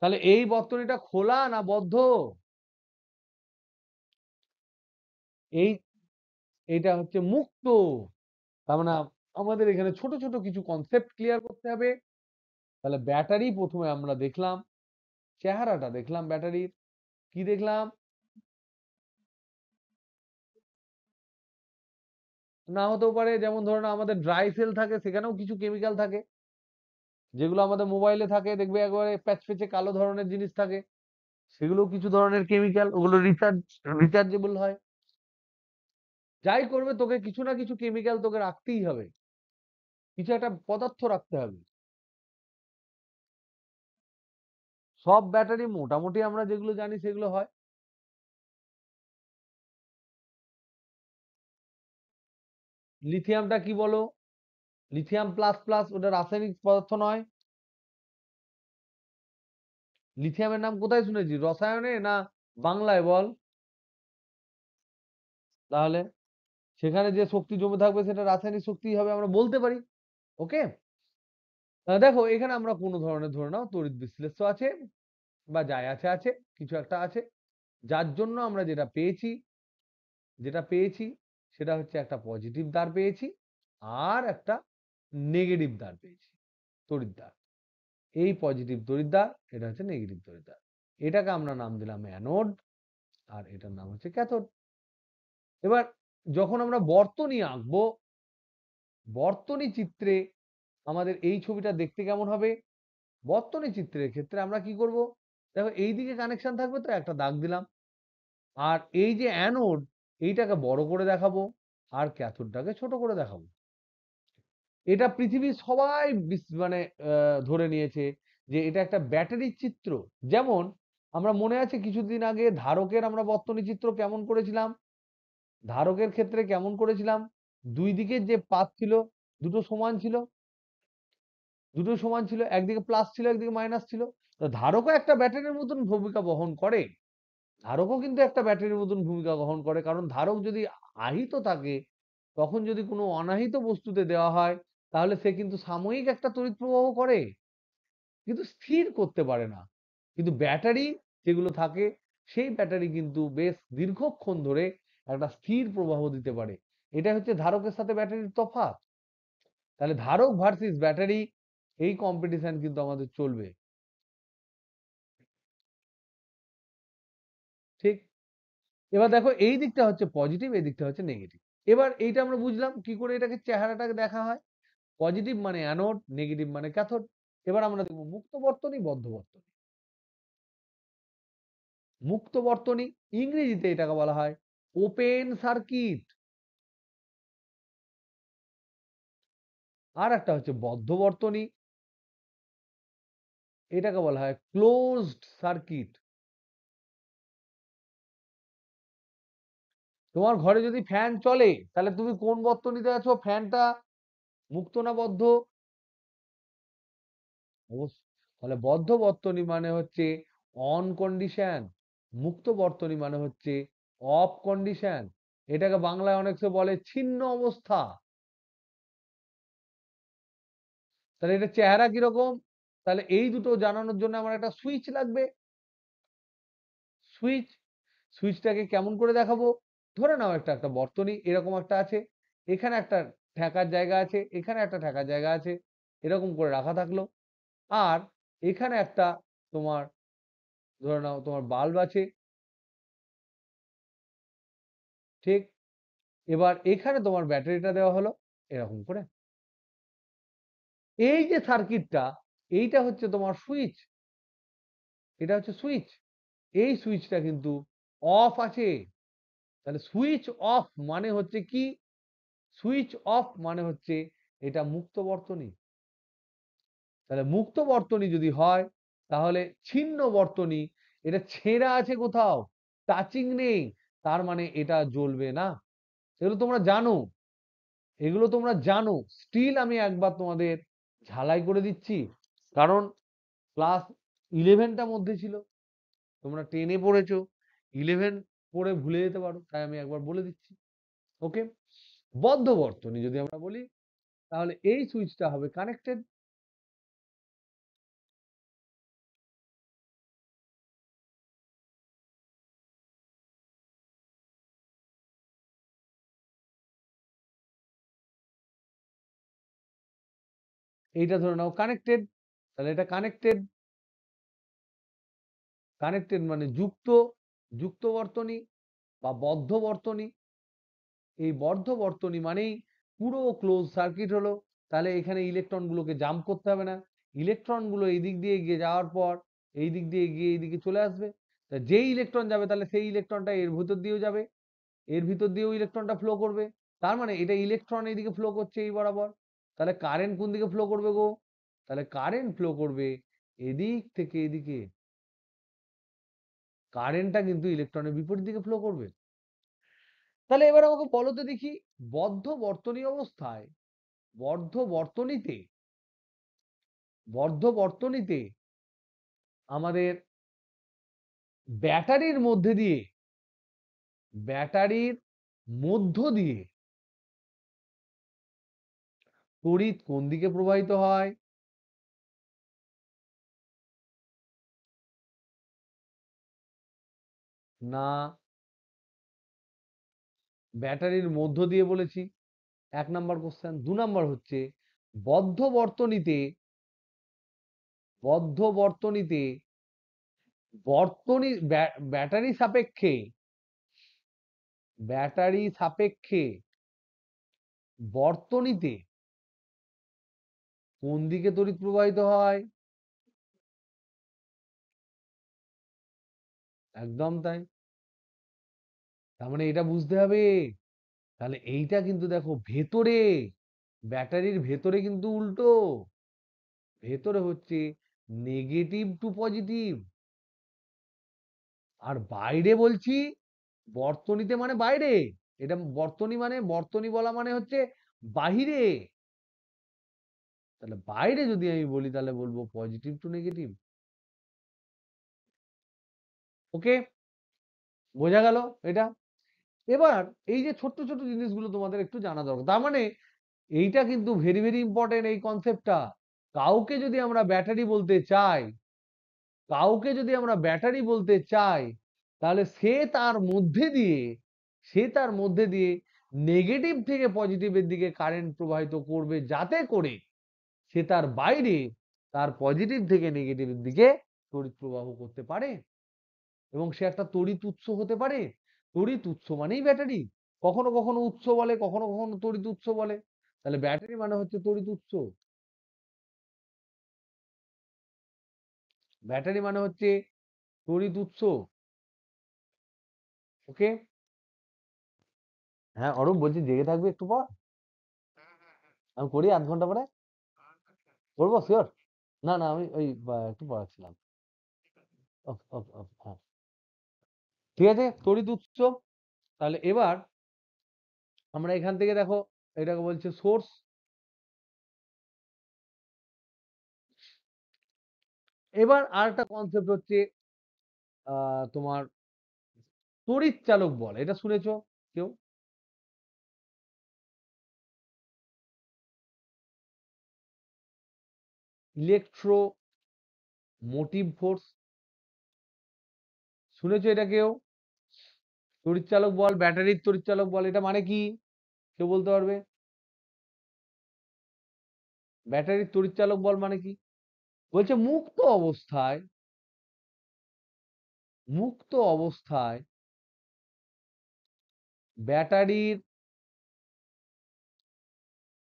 তাহলে এই বর্তনীটা খোলা না বদ্ধ? এই এইটা হচ্ছে মুক্ত। তার মানে আমাদের এখানে ছোট ছোট কিছু কনসেপ্ট ক্লিয়ার করতে হবে। তাহলে ব্যাটারি প্রথমে আমরা দেখলাম, চেহারাটা দেখলাম ব্যাটারির। কি দেখলাম? না হতেও পারে, যেমন ধরুন আমাদের ড্রাই সেল থাকে, সেখানেও কিছু কেমিক্যাল থাকে, যেগুলো আমাদের মোবাইলে থাকে, দেখবে একবারে প্যাচপ্যাচে কালো ধরনের জিনিস থাকে, সেগুলো কিছু ধরনের কেমিক্যাল, ওগুলো রিচার্জেবল হয়। যাই করবে তোকে কিছু না কিছু কেমিক্যাল তোকে রাখতেই হবে, কিছু একটা পদার্থ রাখতে হবে। সব ব্যাটারি মোটামুটি আমরা যেগুলো জানি সেগুলো হয়। লিথিয়ামটা কি বলো? লিথিয়াম প্লাস প্লাস, ওটা রাসায়নিক পদার্থ নয়। লিথিয়ামের নাম কোথায় শুনেছি, রসায়নে না বাংলায় বল? তাহলে সেখানে যে শক্তি জমে থাকবে সেটা রাসায়নিক শক্তি হবে, আমরা বলতে পারি। ওকে, দেখো এখানে আমরা কোনো ধরনের ধরে নাও তড়িৎ বিশ্লেষ্য আছে বা যাই আছে আছে, কিছু একটা আছে, যার জন্য আমরা যেটা পেয়েছি সেটা হচ্ছে একটা পজিটিভ দ্বার পেয়েছি আর একটা নেগেটিভ দ্বার পেয়েছি, তড়িৎদ্বার। এই পজিটিভ তড়িৎদ্বার, এটা হচ্ছে নেগেটিভ তড়িৎদ্বার। এটাকে আমরা নাম দিলাম অ্যানোড আর এটার নাম হচ্ছে ক্যাথোড। এবার যখন আমরা বর্তনী আঁকবো, বর্তনী চিত্রে আমাদের এই ছবিটা দেখতে কেমন হবে? বর্তনী চিত্রের ক্ষেত্রে আমরা কি করব, দেখো এইদিকে কানেকশন থাকবে তো একটা দাগ দিলাম, আর এই যে অ্যানোড এইটাকে বড় করে দেখাবো আর ক্যাথোডটাকে ছোট করে দেখাবো। এটা পৃথিবীর সবাই মানে ধরে নিয়েছে যে এটা একটা ব্যাটারির চিত্র। যেমন আমরা মনে আছে কিছুদিন আগে ধারকের আমরা বর্তনী চিত্র কেমন করেছিলাম, ধারকের ক্ষেত্রে কেমন করেছিলাম, দুই দিকের যে পাত ছিল দুটো সমান ছিল, দুটো সমান ছিল, একদিকে প্লাস ছিল একদিকে মাইনাস ছিল। তো ধারকও একটা ব্যাটারির মতন ভূমিকা বহন করে, ধারকও কিন্তু একটা ব্যাটারির মতন ভূমিকা গ্রহণ করে, কারণ ধারক যদি আহিত থাকে, তখন যদি কোনো অনাহিত বস্তুতে দেওয়া হয় তাহলে সে কিন্তু সাময়িক একটা তড়িৎ প্রবাহ করে, কিন্তু স্থির করতে পারে না। কিন্তু ব্যাটারি যেগুলো থাকে, সেই ব্যাটারি কিন্তু বেশ দীর্ঘক্ষণ ধরে একটা স্থির প্রবাহ দিতে পারে। এটা হচ্ছে ধারকের সাথে ব্যাটারির তফাৎ। তাহলে ধারক ভার্সেস ব্যাটারি, এই কম্পিটিশন কিন্তু আমাদের চলবে। ঠিক, এবার দেখো এই দিকটা হচ্ছে পজিটিভ, এই দিকটা হচ্ছে নেগেটিভ। এবার এইটা আমরা বুঝলাম কি করে এটাকে চেহারাটাকে দেখা হয়। পজিটিভ মানে অ্যানোড, নেগেটিভ মানে ক্যাথোড। এবার আমরা দেখবো মুক্ত বর্তনী, বদ্ধ বর্তনী। মুক্ত বর্তনী ইংরেজিতে এটাকে বলা হয় ওপেন সার্কিট, আর একটা হচ্ছে বদ্ধ বর্তনী, এটাকে বলা হয় ক্লোজড সার্কিট। তোমার ঘরে যদি ফ্যান চলে তাহলে তুমি কোন বর্তনীতে আছো, ফ্যানটা মুক্ত না বদ্ধ? অবশ্যই। তাহলে বদ্ধ বর্তনী মানে হচ্ছে অন কন্ডিশন, মুক্ত বর্তনী মানে হচ্ছে অফ কন্ডিশন। এটাকে বাংলায় অনেক সময় বলে ছিন্ন অবস্থা। তাহলে এটা চেহারা কিরকম, তাহলে এই দুটো জানানোর জন্য আমার একটা সুইচ লাগবে। সুইচ, সুইচটাকে কেমন করে দেখাবো, ধরে নাও একটা একটা বর্তনী এরকম একটা আছে, এখানে একটা ঠেকার জায়গা আছে, এখানে একটা ঠেকার জায়গা আছে, এরকম করে রাখা থাকলো। আর এখানে একটা তোমার ধরে নাও তোমার বাল্ব আছে, ঠিক। এবার এখানে তোমার ব্যাটারিটা দেওয়া হলো এরকম করে। এই যে সার্কিটটা, এইটা হচ্ছে তোমার সুইচ, এটা হচ্ছে সুইচ। এই সুইচটা কিন্তু অফ আছে। তাহলে সুইচ অফ মানে হচ্ছে কি, সুইচ অফ মানে হচ্ছে এটা মুক্ত বর্তনী। তাহলে মুক্ত বর্তনী যদি হয় তাহলে ছিন্ন বর্তনী, এটা ছেঁড়া আছে কোথাও, টাচিং নেই, তার মানে এটা জ্বলবে না। এগুলো তোমরা জানো, এগুলো তোমরা জানো, স্টিল আমি একবার তোমাদের ঝালাই করে দিচ্ছি, কারণ ক্লাস 11টা মধ্যে ছিল, তোমরা 10-এ পড়েছো, 11 পড়ে ভুলে যেতে পারো, তাই আমি একবার বলে দিচ্ছি। ওকে, বদ্ধ বর্তনী যদি আমরা বলি তাহলে এই সুইচটা হবে কানেক্টেড। এইটা ধরে নাও কানেক্টেড, তাহলে এটা কানেক্টেড, কানেক্টেড মানে যুক্ত, যুক্ত বর্তনী বা বদ্ধ বর্তনী। এই বদ্ধ বর্তনী মানেই পুরো ক্লোজ সার্কিট হলো, তাহলে এখানে ইলেকট্রন গুলোকে জাম্প করতে হবে না, ইলেকট্রন গুলো এই দিক দিয়ে এগিয়ে যাওয়ার পর এই দিক দিয়ে গিয়ে এইদিকে চলে আসবে। তা যেই ইলেকট্রন যাবে তাহলে সেই ইলেকট্রনটা এর ভিতর দিয়েও যাবে, এর ভিতর দিয়েও ইলেকট্রনটা ফ্লো করবে। তার মানে এটা ইলেকট্রন এইদিকে ফ্লো করছে এই বরাবর। তাহলে কারেন্ট কোন দিকে ফ্লো করবে গো? তাহলে কারেন্ট ফ্লো করবে এদিক থেকে এদিকে। কারেন্টটা কিন্তু ইলেকট্রনের বিপরীত দিকে ফ্লো করবে। তাহলে এবার আমাকে বলো তো দেখি, বদ্ধ বর্তনী অবস্থায়, বদ্ধ বর্তনীতে, বদ্ধ বর্তনীতে আমাদের ব্যাটারির মধ্যে দিয়ে, ব্যাটারির মধ্য দিয়ে তড়িৎ কোন দিকে প্রবাহিত হয়? না, ব্যাটারির মধ্য দিয়ে বলেছি, 1 নাম্বার কোশ্চেন। 2 নাম্বার হচ্ছে বদ্ধ বর্তনীতে, বদ্ধ বর্তনীতে বর্তনী ব্যাটারি সাপেক্ষে, ব্যাটারি সাপেক্ষে বর্তনীতে কোন দিকে তড়িৎ প্রবাহিত হয়? একদম তাই। তার মানে এটা বুঝতে হবে। তাহলে এইটা কিন্তু দেখো ভেতরে, ব্যাটারির ভেতরে কিন্তু উল্টো, ভেতরে হচ্ছে নেগেটিভ টু পজিটিভ। আর বাইরে বলছি, বর্তনীতে মানে বাইরে, এটা বর্তনী মানে, বর্তনী বলা মানে হচ্ছে বাহিরে। তাহলে বাইরে যদি আমি বলি তাহলে বলবো পজিটিভ টু নেগেটিভ। ওকে, বোঝা গেল এটা? এবার এই যে ছোট্ট ছোট জিনিসগুলো তোমাদের একটু জানা দরকার। তার মানে এইটা কিন্তু ভেরি ভেরি ইম্পর্টেন্ট এই কনসেপ্টটা। কাউকে যদি আমরা ব্যাটারি বলতে চাই, কাউকে যদি আমরা ব্যাটারি বলতে চাই, তাহলে সে তার মধ্যে দিয়ে, সে তার মধ্যে দিয়ে নেগেটিভ থেকে পজিটিভের দিকে কারেন্ট প্রবাহিত করবে, যাতে করে সে তার বাইরে তার পজিটিভ থেকে নেগেটিভের দিকে তড়িৎ প্রবাহ করতে পারে, এবং সে একটা তড়িৎ উৎস হতে পারে। তড়িৎ উৎস মানেই ব্যাটারি। কখনো কখনো উৎস বলে, কখনো কখনো তড়িৎ উৎস বলে। তাহলে ব্যাটারি মানে হচ্ছে তড়িৎ উৎস, ব্যাটারি মানে হচ্ছে তড়িৎ উৎস। ওকে, হ্যাঁ অরূপ বলছি, জেগে থাকবে একটু পর, আমি করি 1/2 ঘন্টা পরে করবো, শিওর? না না, আমি ওই একটু পড়াচ্ছিলাম। ওকে ওকে ওকে, হ্যাঁ ঠিক আছে, তড়িৎ উৎস। তাহলে এবার আমরা এখান থেকে দেখো, এটাকে বলছে সোর্স। এবার আর একটা কনসেপ্ট হচ্ছে তোমার তড়িৎ চালক বল। এটা শুনেছো কেউ? ইলেকট্রো মোটিভ ফোর্স, শুনেছো এটা কেউ? তড়িৎ চালক বল, ব্যাটারির তড়িৎ চালক বল, এটা মানে কি কেউ বলতে পারবে? ব্যাটারির তড়িৎ চালক বল মানে কি? বলছে মুক্ত অবস্থায়, মুক্ত অবস্থায় ব্যাটারির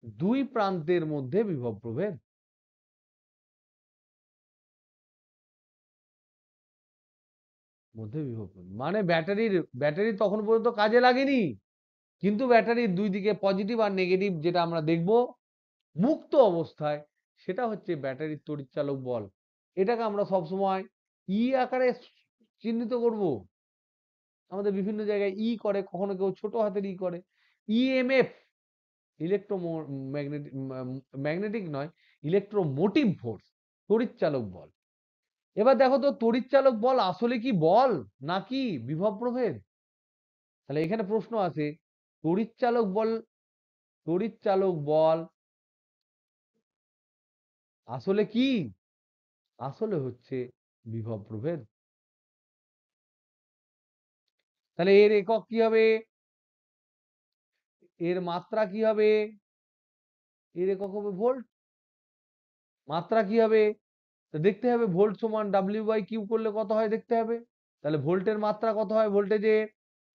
দুই প্রান্তের মধ্যে বিভব প্রভেদ। মধ্যে বিভব প্রভেদ মানে ব্যাটারির, ব্যাটারি তখন পর্যন্ত কাজে লাগেনি, কিন্তু ব্যাটারির দুই দিকে পজিটিভ আর নেগেটিভ যেটা আমরা দেখব মুক্ত অবস্থায়, সেটা হচ্ছে ব্যাটারির তড়িৎচালক বল। এটাকে আমরা সবসময় ই আকারে চিহ্নিত করব। আমাদের বিভিন্ন জায়গায় ই করে, কখনো কেউ ছোট হাতের ই করে। ইএমএফ, ইলেকট্রোম্যাগনেটিক, ম্যাগনেটিক নয়, ইলেকট্রোমোটিভ ফোর্স, তড়িৎচালক বল। এবার দেখো তো, তড়িৎচালক বল আসলে কি বল নাকি বিভব প্রভেদ? তাহলে এখানে প্রশ্ন আছে, তড়িৎচালক বল, তড়িৎচালক বল আসলে কি? আসলে হচ্ছে বিভব প্রভেদ। তাহলে এর একক কি হবে? এর মাত্রা কি হবে? এর একক হবে ভোল্ট। মাত্রা কি হবে? তো দেখতে হবে ভোল্ট সমান W/Q করলে কত হয় দেখতে হবে। তাহলে ভোল্টের মাত্রা কত হয়? ভোল্টেজে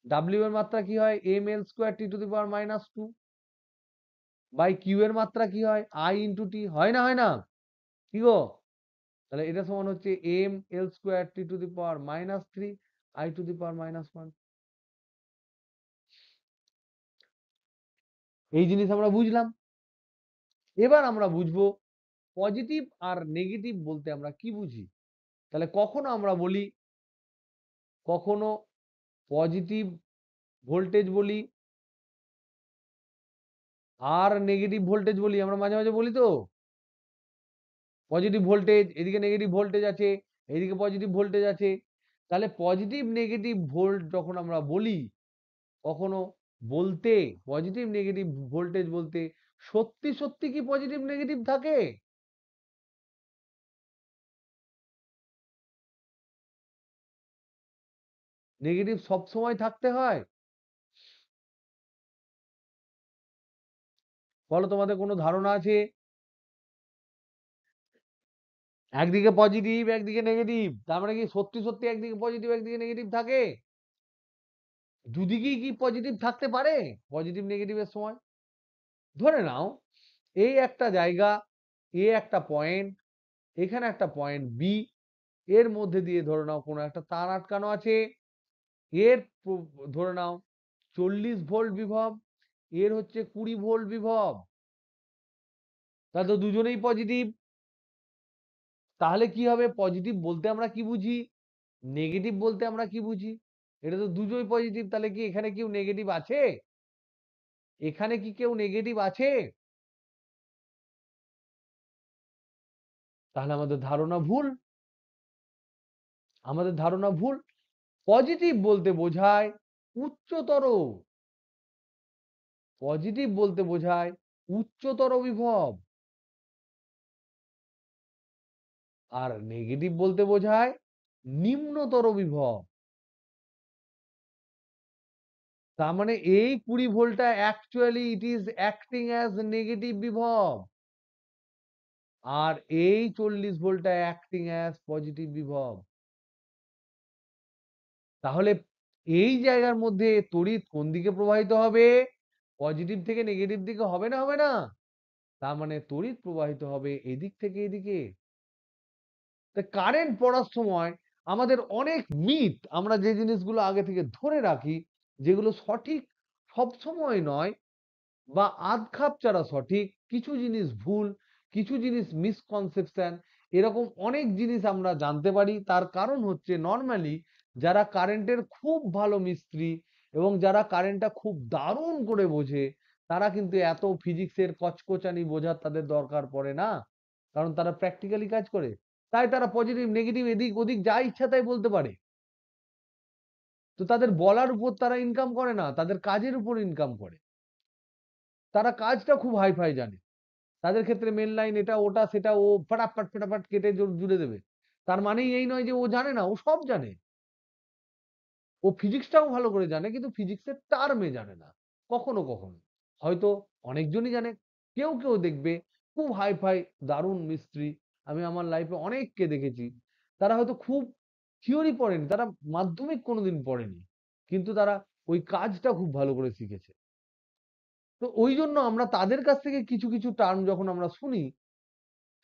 W এর মাত্রা কি হয়? mL²T⁻², বাই Q এর মাত্রা কি হয়? I × T, হয় না হয় না? কি গো? তাহলে এটা সমান হচ্ছে mL²T⁻³ I⁻1। এই জিনিস আমরা বুঝলাম। এবার আমরা বুঝবো পজিটিভ আর নেগেটিভ বলতে আমরা কি বুঝি। তাহলে কখনো আমরা বলি, কখনো পজিটিভ ভোল্টেজ বলি আর নেগেটিভ ভোল্টেজ বলি, আমরা মাঝে মাঝে বলি তো, পজিটিভ ভোল্টেজ এদিকে, নেগেটিভ ভোল্টেজ আছে এদিকে, পজিটিভ ভোল্টেজ আছে। তাহলে পজিটিভ নেগেটিভ ভোল্ট যখন আমরা বলি, কখনো বলতে পজিটিভ নেগেটিভ ভোল্টেজ বলতে সত্যি সত্যি কি পজিটিভ নেগেটিভ থাকে? নেগেটিভ সব সময় থাকতে হয়? বলো, তোমাদের কোনো ধারণা আছে? একদিকে পজিটিভ একদিকে নেগেটিভ, তার মানে কি সত্যি সত্যি একদিকে পজিটিভ একদিকে নেগেটিভ থাকে? দুদিকেই কি পজিটিভ থাকতে পারে পজিটিভ নেগেটিভের সময়? ধরে নাও এই একটা জায়গা, এ একটা পয়েন্ট, এখানে একটা পয়েন্ট বি, এর মধ্যে দিয়ে ধরে নাও কোনো একটা তার আটকানো আছে। এর ধরে নাও 40 ভোল্ট বিভব, এর হচ্ছে 20 ভোল্ট বিভব। তাহলে তো দুজনেই পজিটিভ। তাহলে কি হবে? পজিটিভ বলতে আমরা কি বুঝি, নেগেটিভ বলতে আমরা কি বুঝি? এটা তো দুটোই পজিটিভ। তাহলে কি এখানে কেউ নেগেটিভ আছে? এখানে কি কেউ নেগেটিভ আছে? তাহলে আমাদের ধারণা ভুল। আমাদের ধারণা ভুল। পজিটিভ বলতে বোঝায় উচ্চতর, পজিটিভ বলতে বোঝায় উচ্চতর বিভব, আর নেগেটিভ বলতে বোঝায় নিম্নতর বিভব। তার মানে এই 20 ভোল্টটা actually it is acting as negative বিভব, আর এই 40 ভোল্টটা অ্যাক্টিং অ্যাজ পজিটিভ বিভব। তাহলে এই জায়গার মধ্যে তড়িৎ কোন দিকে প্রবাহিত হবে? পজিটিভ থেকে নেগেটিভ দিকে হবে না? হবে না? তার মানে তড়িৎ প্রবাহিত হবে এদিক থেকে এদিকে। কারেন্ট পড়ার সময় আমাদের অনেক মিথ, আমরা যে জিনিসগুলো আগে থেকে ধরে রাখি, যেগুলো সঠিক সব সময় নয়, বা আধ খাপ ছাড়া সঠিক, কিছু জিনিস ভুল, কিছু জিনিস মিসকনসেপশন, এরকম অনেক জিনিস আমরা জানতে পারি। তার কারণ হচ্ছে নর্মালি যারা কারেন্টের খুব ভালো মিস্ত্রি এবং যারা কারেন্টটা খুব দারুণ করে বোঝে, তারা কিন্তু এত ফিজিক্সের কচকচানি বোঝার তাদের দরকার পড়ে না, কারণ তারা প্র্যাকটিক্যালি কাজ করে। তাই তারা পজিটিভ নেগেটিভ এদিক ওদিক যা ইচ্ছা তাই বলতে পারে। তো তাদের বলার উপর তারা ইনকাম করে না, তাদের কাজের উপর ইনকাম করে। তারা কাজটা খুব হাইফাই জানে। তাদের ক্ষেত্রে মেন লাইন এটা ওটা সেটা ও ফটাফট ফটাফট কেটে জুড়ে দেবে। তার মানেই এই নয় যে ও জানে না, ও সব জানে। ও ফিজিক্সটাও ভালো করে জানে, কিন্তু ফিজিক্সের টার্মে জানে না। কখনো কখনো হয়তো অনেকজনই জানে। কেউ কেউ দেখবে খুব হাইফাই দারুণ মিস্ত্রি, আমি আমার লাইফে অনেককে দেখেছি, তারা হয়তো খুব থিওরি পড়েনি, তারা মাধ্যমিক কোনোদিন পড়েনি, কিন্তু তারা ওই কাজটা খুব ভালো করে শিখেছে। তো ওই জন্য আমরা তাদের কাছ থেকে কিছু কিছু টার্ম যখন আমরা শুনি,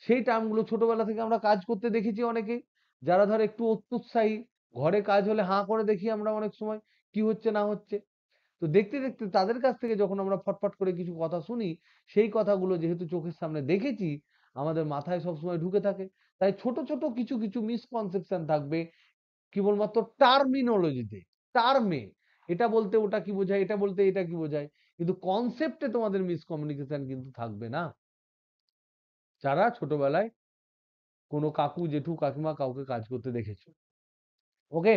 সেই টার্মগুলো ছোটবেলা থেকে আমরা কাজ করতে দেখেছি অনেকে, যারা ধর একটু অত্যুৎসাহী, ঘরে কাজ হলে হাঁ করে দেখি আমরা অনেক সময় কি হচ্ছে না হচ্ছে। তো দেখতে দেখতে তাদের কাছ থেকে যখন আমরা ফটফট করে কিছু কথা শুনি, সেই কথাগুলো যেহেতু চোখের সামনে দেখেছি, আমাদের মাথায় সবসময় ঢুকে থাকে। তাই ছোট ছোট কিছু কিছু মিসকনসেপশন থাকবে কেবলমাত্র টার্মিনোলজিতে, টার্মে, এটা বলতে ওটা কি বোঝায়, এটা বলতে এটা কি বোঝায়, কিন্তু কনসেপ্টে তোমাদের মিসকমিউনিকেশন কিন্তু থাকবে না, যারা ছোটবেলায় কোনো কাকু জেঠু কাকিমা কাউকে কাজ করতে দেখেছো। ওকে,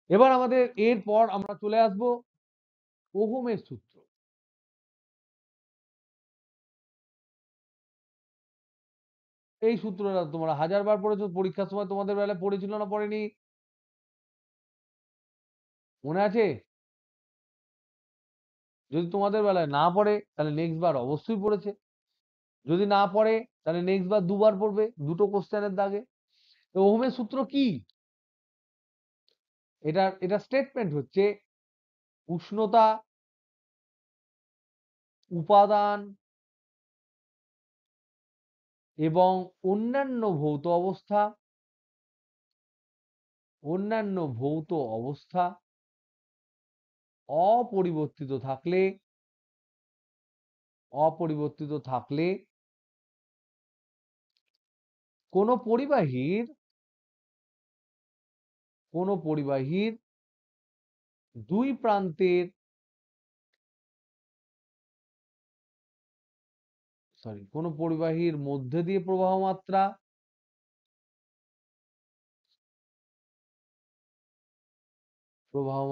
এবার আমাদের এরপর আমরা চলে আসব ওহমের সূত্র। এই সূত্রটা তোমরা হাজারবার পড়েছো, পরীক্ষার সময় তোমাদের বেলায় পড়েছিল না পড়েনি? মনে আছে? যদি তোমাদের বেলায় না পড়ে তাহলে নেক্সট বার অবশ্যই পড়েছে, যদি না পড়ে তাহলে নেক্সট বার দুবার পড়বে, দুটো কোশ্চেনের দাগে। তো ওহমের সূত্র কি? এটা স্টেটমেন্ট হচ্ছে উষ্ণতা, উপাদান এবং অন্যান্য ভৌত অবস্থা, অন্যান্য ভৌত অবস্থা অপরিবর্তিত থাকলে অপরিবর্তিত থাকলে কোন পরিবাহীর দুই প্রান্তের কোন পরিবাহীর মধ্যে দিয়ে প্রবাহ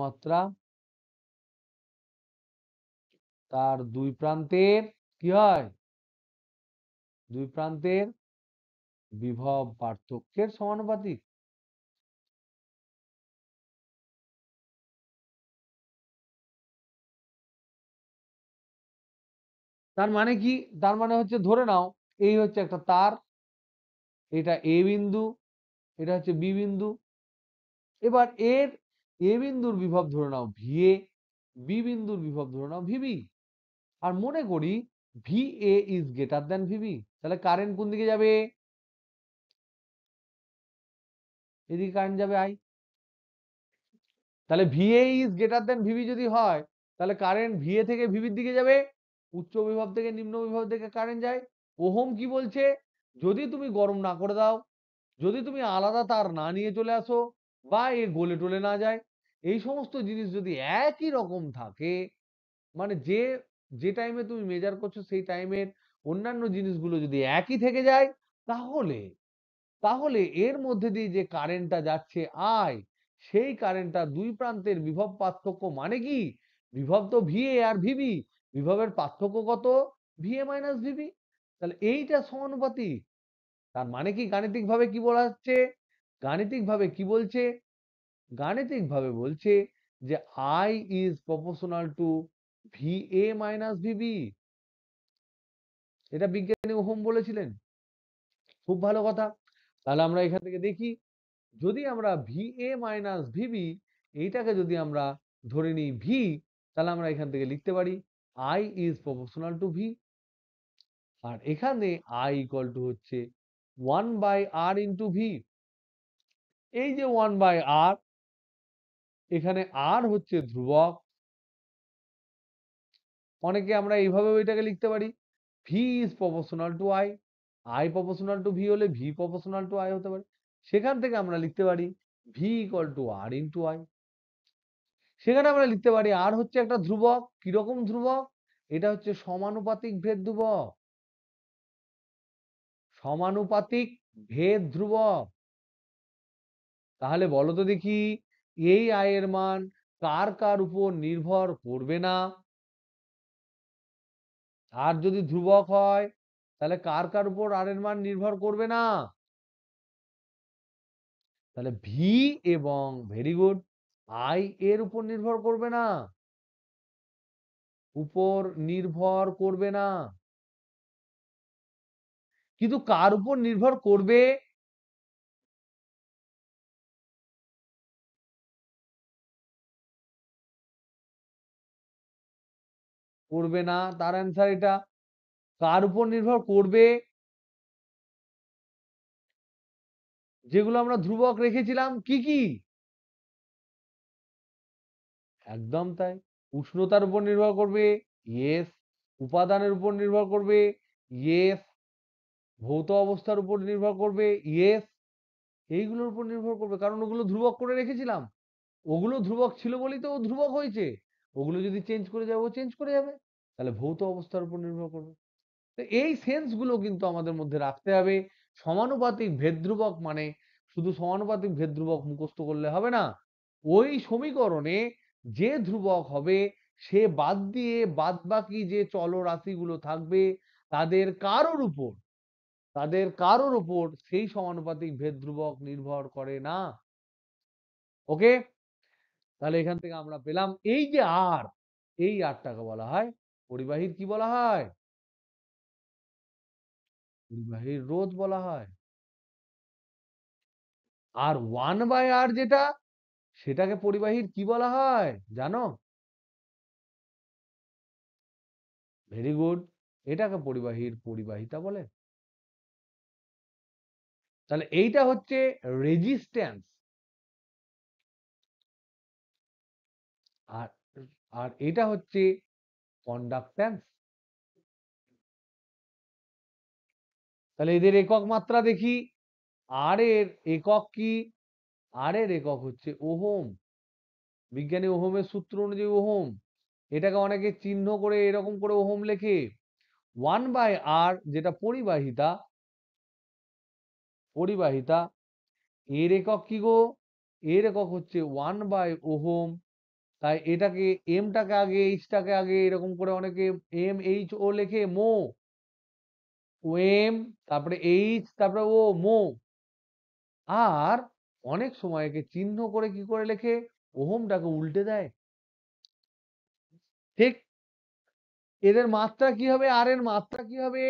মাত্রা তার দুই প্রান্তের কি হয়, দুই প্রান্তের বিভব পার্থক্যের সমানুপাতিক। তার মানে কি, তার মানে হচ্ছে ধরে নাও এই হচ্ছে একটা তার, এটা এ বিন্দু, এটা হচ্ছে বি বিন্দু। এবার এর এ বিন্দুর বিভব ধরে নাও ভিএ, বি বিন্দুর বিভব ধরে নাও ভিবি। আর মনে করি VA is greater than VB, তাহলে কারেন্ট কোন দিকে যাবে, এদিকে কারেন্ট যাবে আই। তাহলে VA is greater than VB যদি হয়, তাহলে কারেন্ট ভিএ থেকে ভিবির দিকে যাবে, উচ্চ বিভব থেকে নিম্ন বিভব দিকে কারেন্ট যায়। ওহম কি বলছে, যদি তুমি গরম না করে দাও, যদি তুমি আলাদা তার না নিয়ে চলে আসো, বা এ গলে টলে না যায়, এই সমস্ত জিনিস যদি একই রকম থাকে, মানে যে যে টাইমে তুমি মেজার করছো সেই টাইমের অন্যান্য জিনিসগুলো যদি একই থেকে যায়, তাহলে তাহলে এর মধ্যে দিয়ে যে কারেন্টটা যাচ্ছে আই, সেই কারেন্টটা দুই প্রান্তের বিভব পার্থক্য, মানে কি, বিভব তো ভিএ আর ভিবি, বিভবের পার্থক্য কত, ভিএ মাইনাস ভিবি। তাহলে এইটা সমানুপাতিক। তার মানে কি গাণিতিক ভাবে কি বলা হচ্ছে, গাণিতিক ভাবে কি বলছে, গাণিতিক ভাবে বলছে যে I is proportional to VA minus VB. এটা বিজ্ঞানী ওহম বলেছিলেন। খুব ভালো কথা। তাহলে আমরা এখান থেকে দেখি, যদি আমরা ভিএ মাইনাস ভিবি এইটাকে যদি আমরা ধরে নিই ভি, তাহলে আমরা এখান থেকে লিখতে পারি I is proportional to V. আর এখানে আই ইকুয়াল টু হচ্ছে 1/r ইন্টু ভি। এই যে 1/r, এখানে আর হচ্ছে ধ্রুবক। অনেকে আমরা এইভাবেও এটাকে লিখতে পারি, V is proportional to I. I proportional to V হলে ভি প্রপোর্শনাল টু আই হতে পারে। সেখান থেকে আমরা লিখতে পারি V equal to R into I. সেখানে আমরা লিখতে পারি আর হচ্ছে একটা ধ্রুবক। কিরকম ধ্রুবক, এটা হচ্ছে সমানুপাতিক ভেদ ধ্রুবক, সমানুপাতিক ভেদ ধ্রুবক। তাহলে বলো তো দেখি, এই আয়ের মান কার কার উপর নির্ভর করবে না, আর যদি ধ্রুবক হয় তাহলে কার কার উপর আর এর মান নির্ভর করবে না, তাহলে ভি এবং ভেরি গুড আই এর উপর নির্ভর করবে না, উপর নির্ভর করবে না। কিন্তু কার উপর নির্ভর করবে, করবে না, তার অ্যান্সার এটা। কার উপর নির্ভর করবে, যেগুলো আমরা ধ্রুবক রেখেছিলাম কি কি, একদম তাই। উষ্ণতার উপর নির্ভর করবে, ইয়েস। উপাদানের উপর নির্ভর করবে, ইয়েস। ভৌত অবস্থার উপর নির্ভর করবে, ইয়েস। এইগুলোর উপর নির্ভর করবে, কারণ ওগুলো ধ্রুবক করে রেখেছিলাম। ওগুলো ধ্রুবক ছিল বলেই তো ও ধ্রুবক হয়েছে। ওগুলো যদি চেঞ্জ করে যাবে, ও চেঞ্জ করে যাবে। তাহলে ভৌত অবস্থার উপর নির্ভর করবে। তো এই সেন্স গুলো কিন্তু আমাদের মধ্যে রাখতে হবে। সমানুপাতিক ভেদ ধ্রুবক মানে শুধু সমানুপাতিক ভেদ ধ্রুবক মুখস্থ করলে হবে না, ওই সমীকরণে যে ধ্রুবক হবে সে বাদ দিয়ে বাদ বাকি যে চলরাশিগুলো থাকবে তাদের কারোর উপর, তাদের কারোর উপর সেই সমানুপাতিক ভেদ ধ্রুবক নির্ভর করে না। ওকে, তাহলে এখান থেকে আমরা পেলাম এই যে আর, এই আরটাকে বলা হয় পরিবাহীর কি বলা হয়, পরিবাহীর রোধ বলা হয়। আর 1/r যেটা, সেটাকে পরিবাহীর কি বলা হয় জানো, ভেরি গুড, এটাকে পরিবাহীর পরিবাহিতা বলে। তাহলে এইটা হচ্ছে রেজিস্ট্যান্স। আর আর এটা হচ্ছে কন্ডাক্ট্যান্স। তাহলে এদের একক মাত্রা দেখি। আর এর একক কি? আর এর একক হচ্ছে ওহম। বিজ্ঞানী ওহমের সূত্র অনুযায়ী ওহম। এটাকে অনেকে চিহ্ন করে এরকম করে ওহম লেখে। 1/r যেটা পরিবাহিতা, পরিবাহিতা এর একক কি গো? এর একক হচ্ছে 1/ওহম। তাই এটাকে এমটাকে আগে এইচটাকে আগে এরকম করে অনেকে এম এইচ ও লেখে, মো। ওএম, তারপরে এইচ, তারপরে ও, মো। আর অনেক সময় একে চিহ্ন করে কি করে লেখে? ওহমটাকে উল্টে দেয়। ঠিক এদের মাত্রা কি হবে? আর এর মাত্রা কি হবে?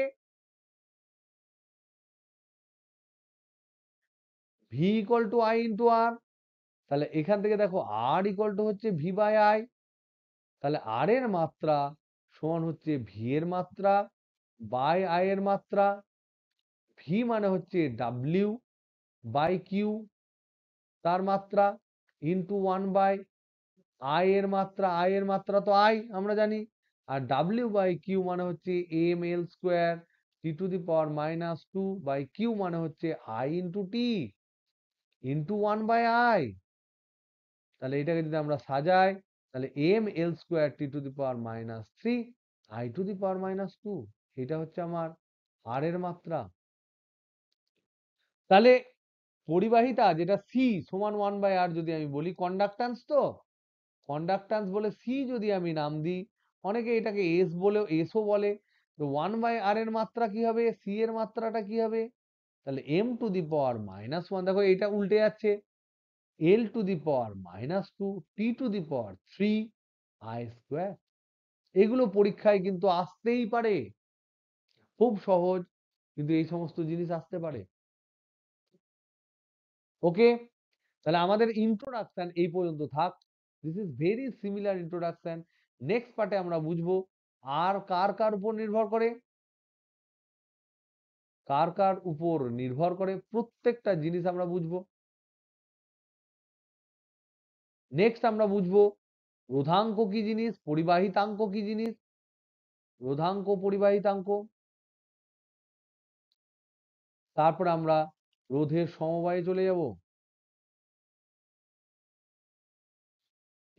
V equal to I into R. তাহলে এখান থেকে দেখো আর ইকুয়াল টু হচ্ছে ভি বাই আই। তাহলে আর এর মাত্রা সমান হচ্ছে ভি এর মাত্রা বাই আই এর মাত্রা। ভি মানে হচ্ছে ডাব্লিউ বাই কিউ তার মাত্রা ইন্টু 1 বাই আই এর মাত্রা। আই এর মাত্রা তো আই আমরা জানি। আর ডাব্লিউ বাই কিউ মানে হচ্ছে M L square T to the power -2 by Q মানে হচ্ছে I into T into 1/i। তাহলে এটাকে যদি আমরা সাজাই, তাহলে M L square T to the power -3 I to the power -2। এটা হচ্ছে আমার আর এর মাত্রা। তাহলে পরিবাহিতা যেটা সি সমান 1/r যদি আমি বলি, কন্ডাক্ট্যান্স তো কন্ডাক্ট্যান্স বলে সি যদি আমি নাম দিই, অনেকে এটাকে এস বলেও এসও বলে। তো 1/r এর মাত্রা কি হবে? সি এর মাত্রাটা কি হবে? তাহলে এম টু দি পাওয়ার -1, দেখো এটা উল্টে যাচ্ছে, L to the power -2 T to the power 3 I square. এগুলো পরীক্ষায় কিন্তু আসতেই পারে, খুব সহজ, কিন্তু এই সমস্ত জিনিস আসতে পারে। ওকে, তাহলে আমাদের ইন্ট্রোডাকশন এই পর্যন্ত থাক। This is very similar introduction. Next পার্টে আমরা বুঝবো আর কার কার উপর নির্ভর করে, কার কার উপর নির্ভর করে প্রত্যেকটা জিনিস আমরা বুঝবো। নেক্সট আমরা বুঝবো রোধাঙ্ক কি জিনিস, পরিবাহিতাঙ্ক কি জিনিস, রোধাঙ্ক পরিবাহিতাঙ্ক। তারপরে আমরা রোধের সমবায়ে চলে যাব।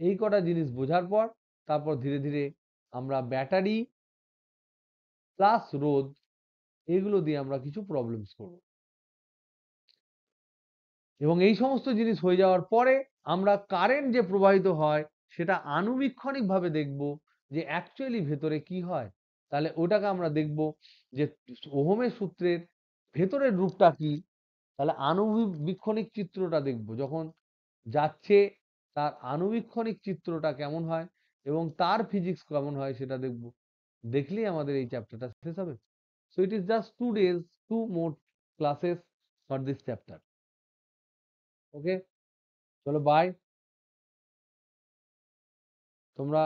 এই কটা জিনিস বোঝার পর তারপর ধীরে ধীরে আমরা ব্যাটারি প্লাস রোধ এগুলো দিয়ে আমরা কিছু প্রবলেমস করব, এবং এই সমস্ত জিনিস হয়ে যাওয়ার পরে আমরা কারেন্ট যে প্রবাহিত হয় সেটা আনুবীক্ষণিক ভাবে দেখব যে অ্যাকচুয়ালি ভেতরে কি হয়। তাহলে ওটাকে আমরা দেখব যে ওহমের সূত্রের ভেতরের রূপটা কি। তাহলে আনুবীক্ষণিক চিত্রটা দেখব, যখন যাচ্ছে তার আনুবীক্ষণিক চিত্রটা কেমন হয় এবং তার ফিজিক্স কেমন হয় সেটা দেখব। দেখলেই আমাদের এই চ্যাপ্টারটা শেষ হবে। So it is just 2 days, 2 more classes for this chapter. ওকে, চলো বাই। তোমরা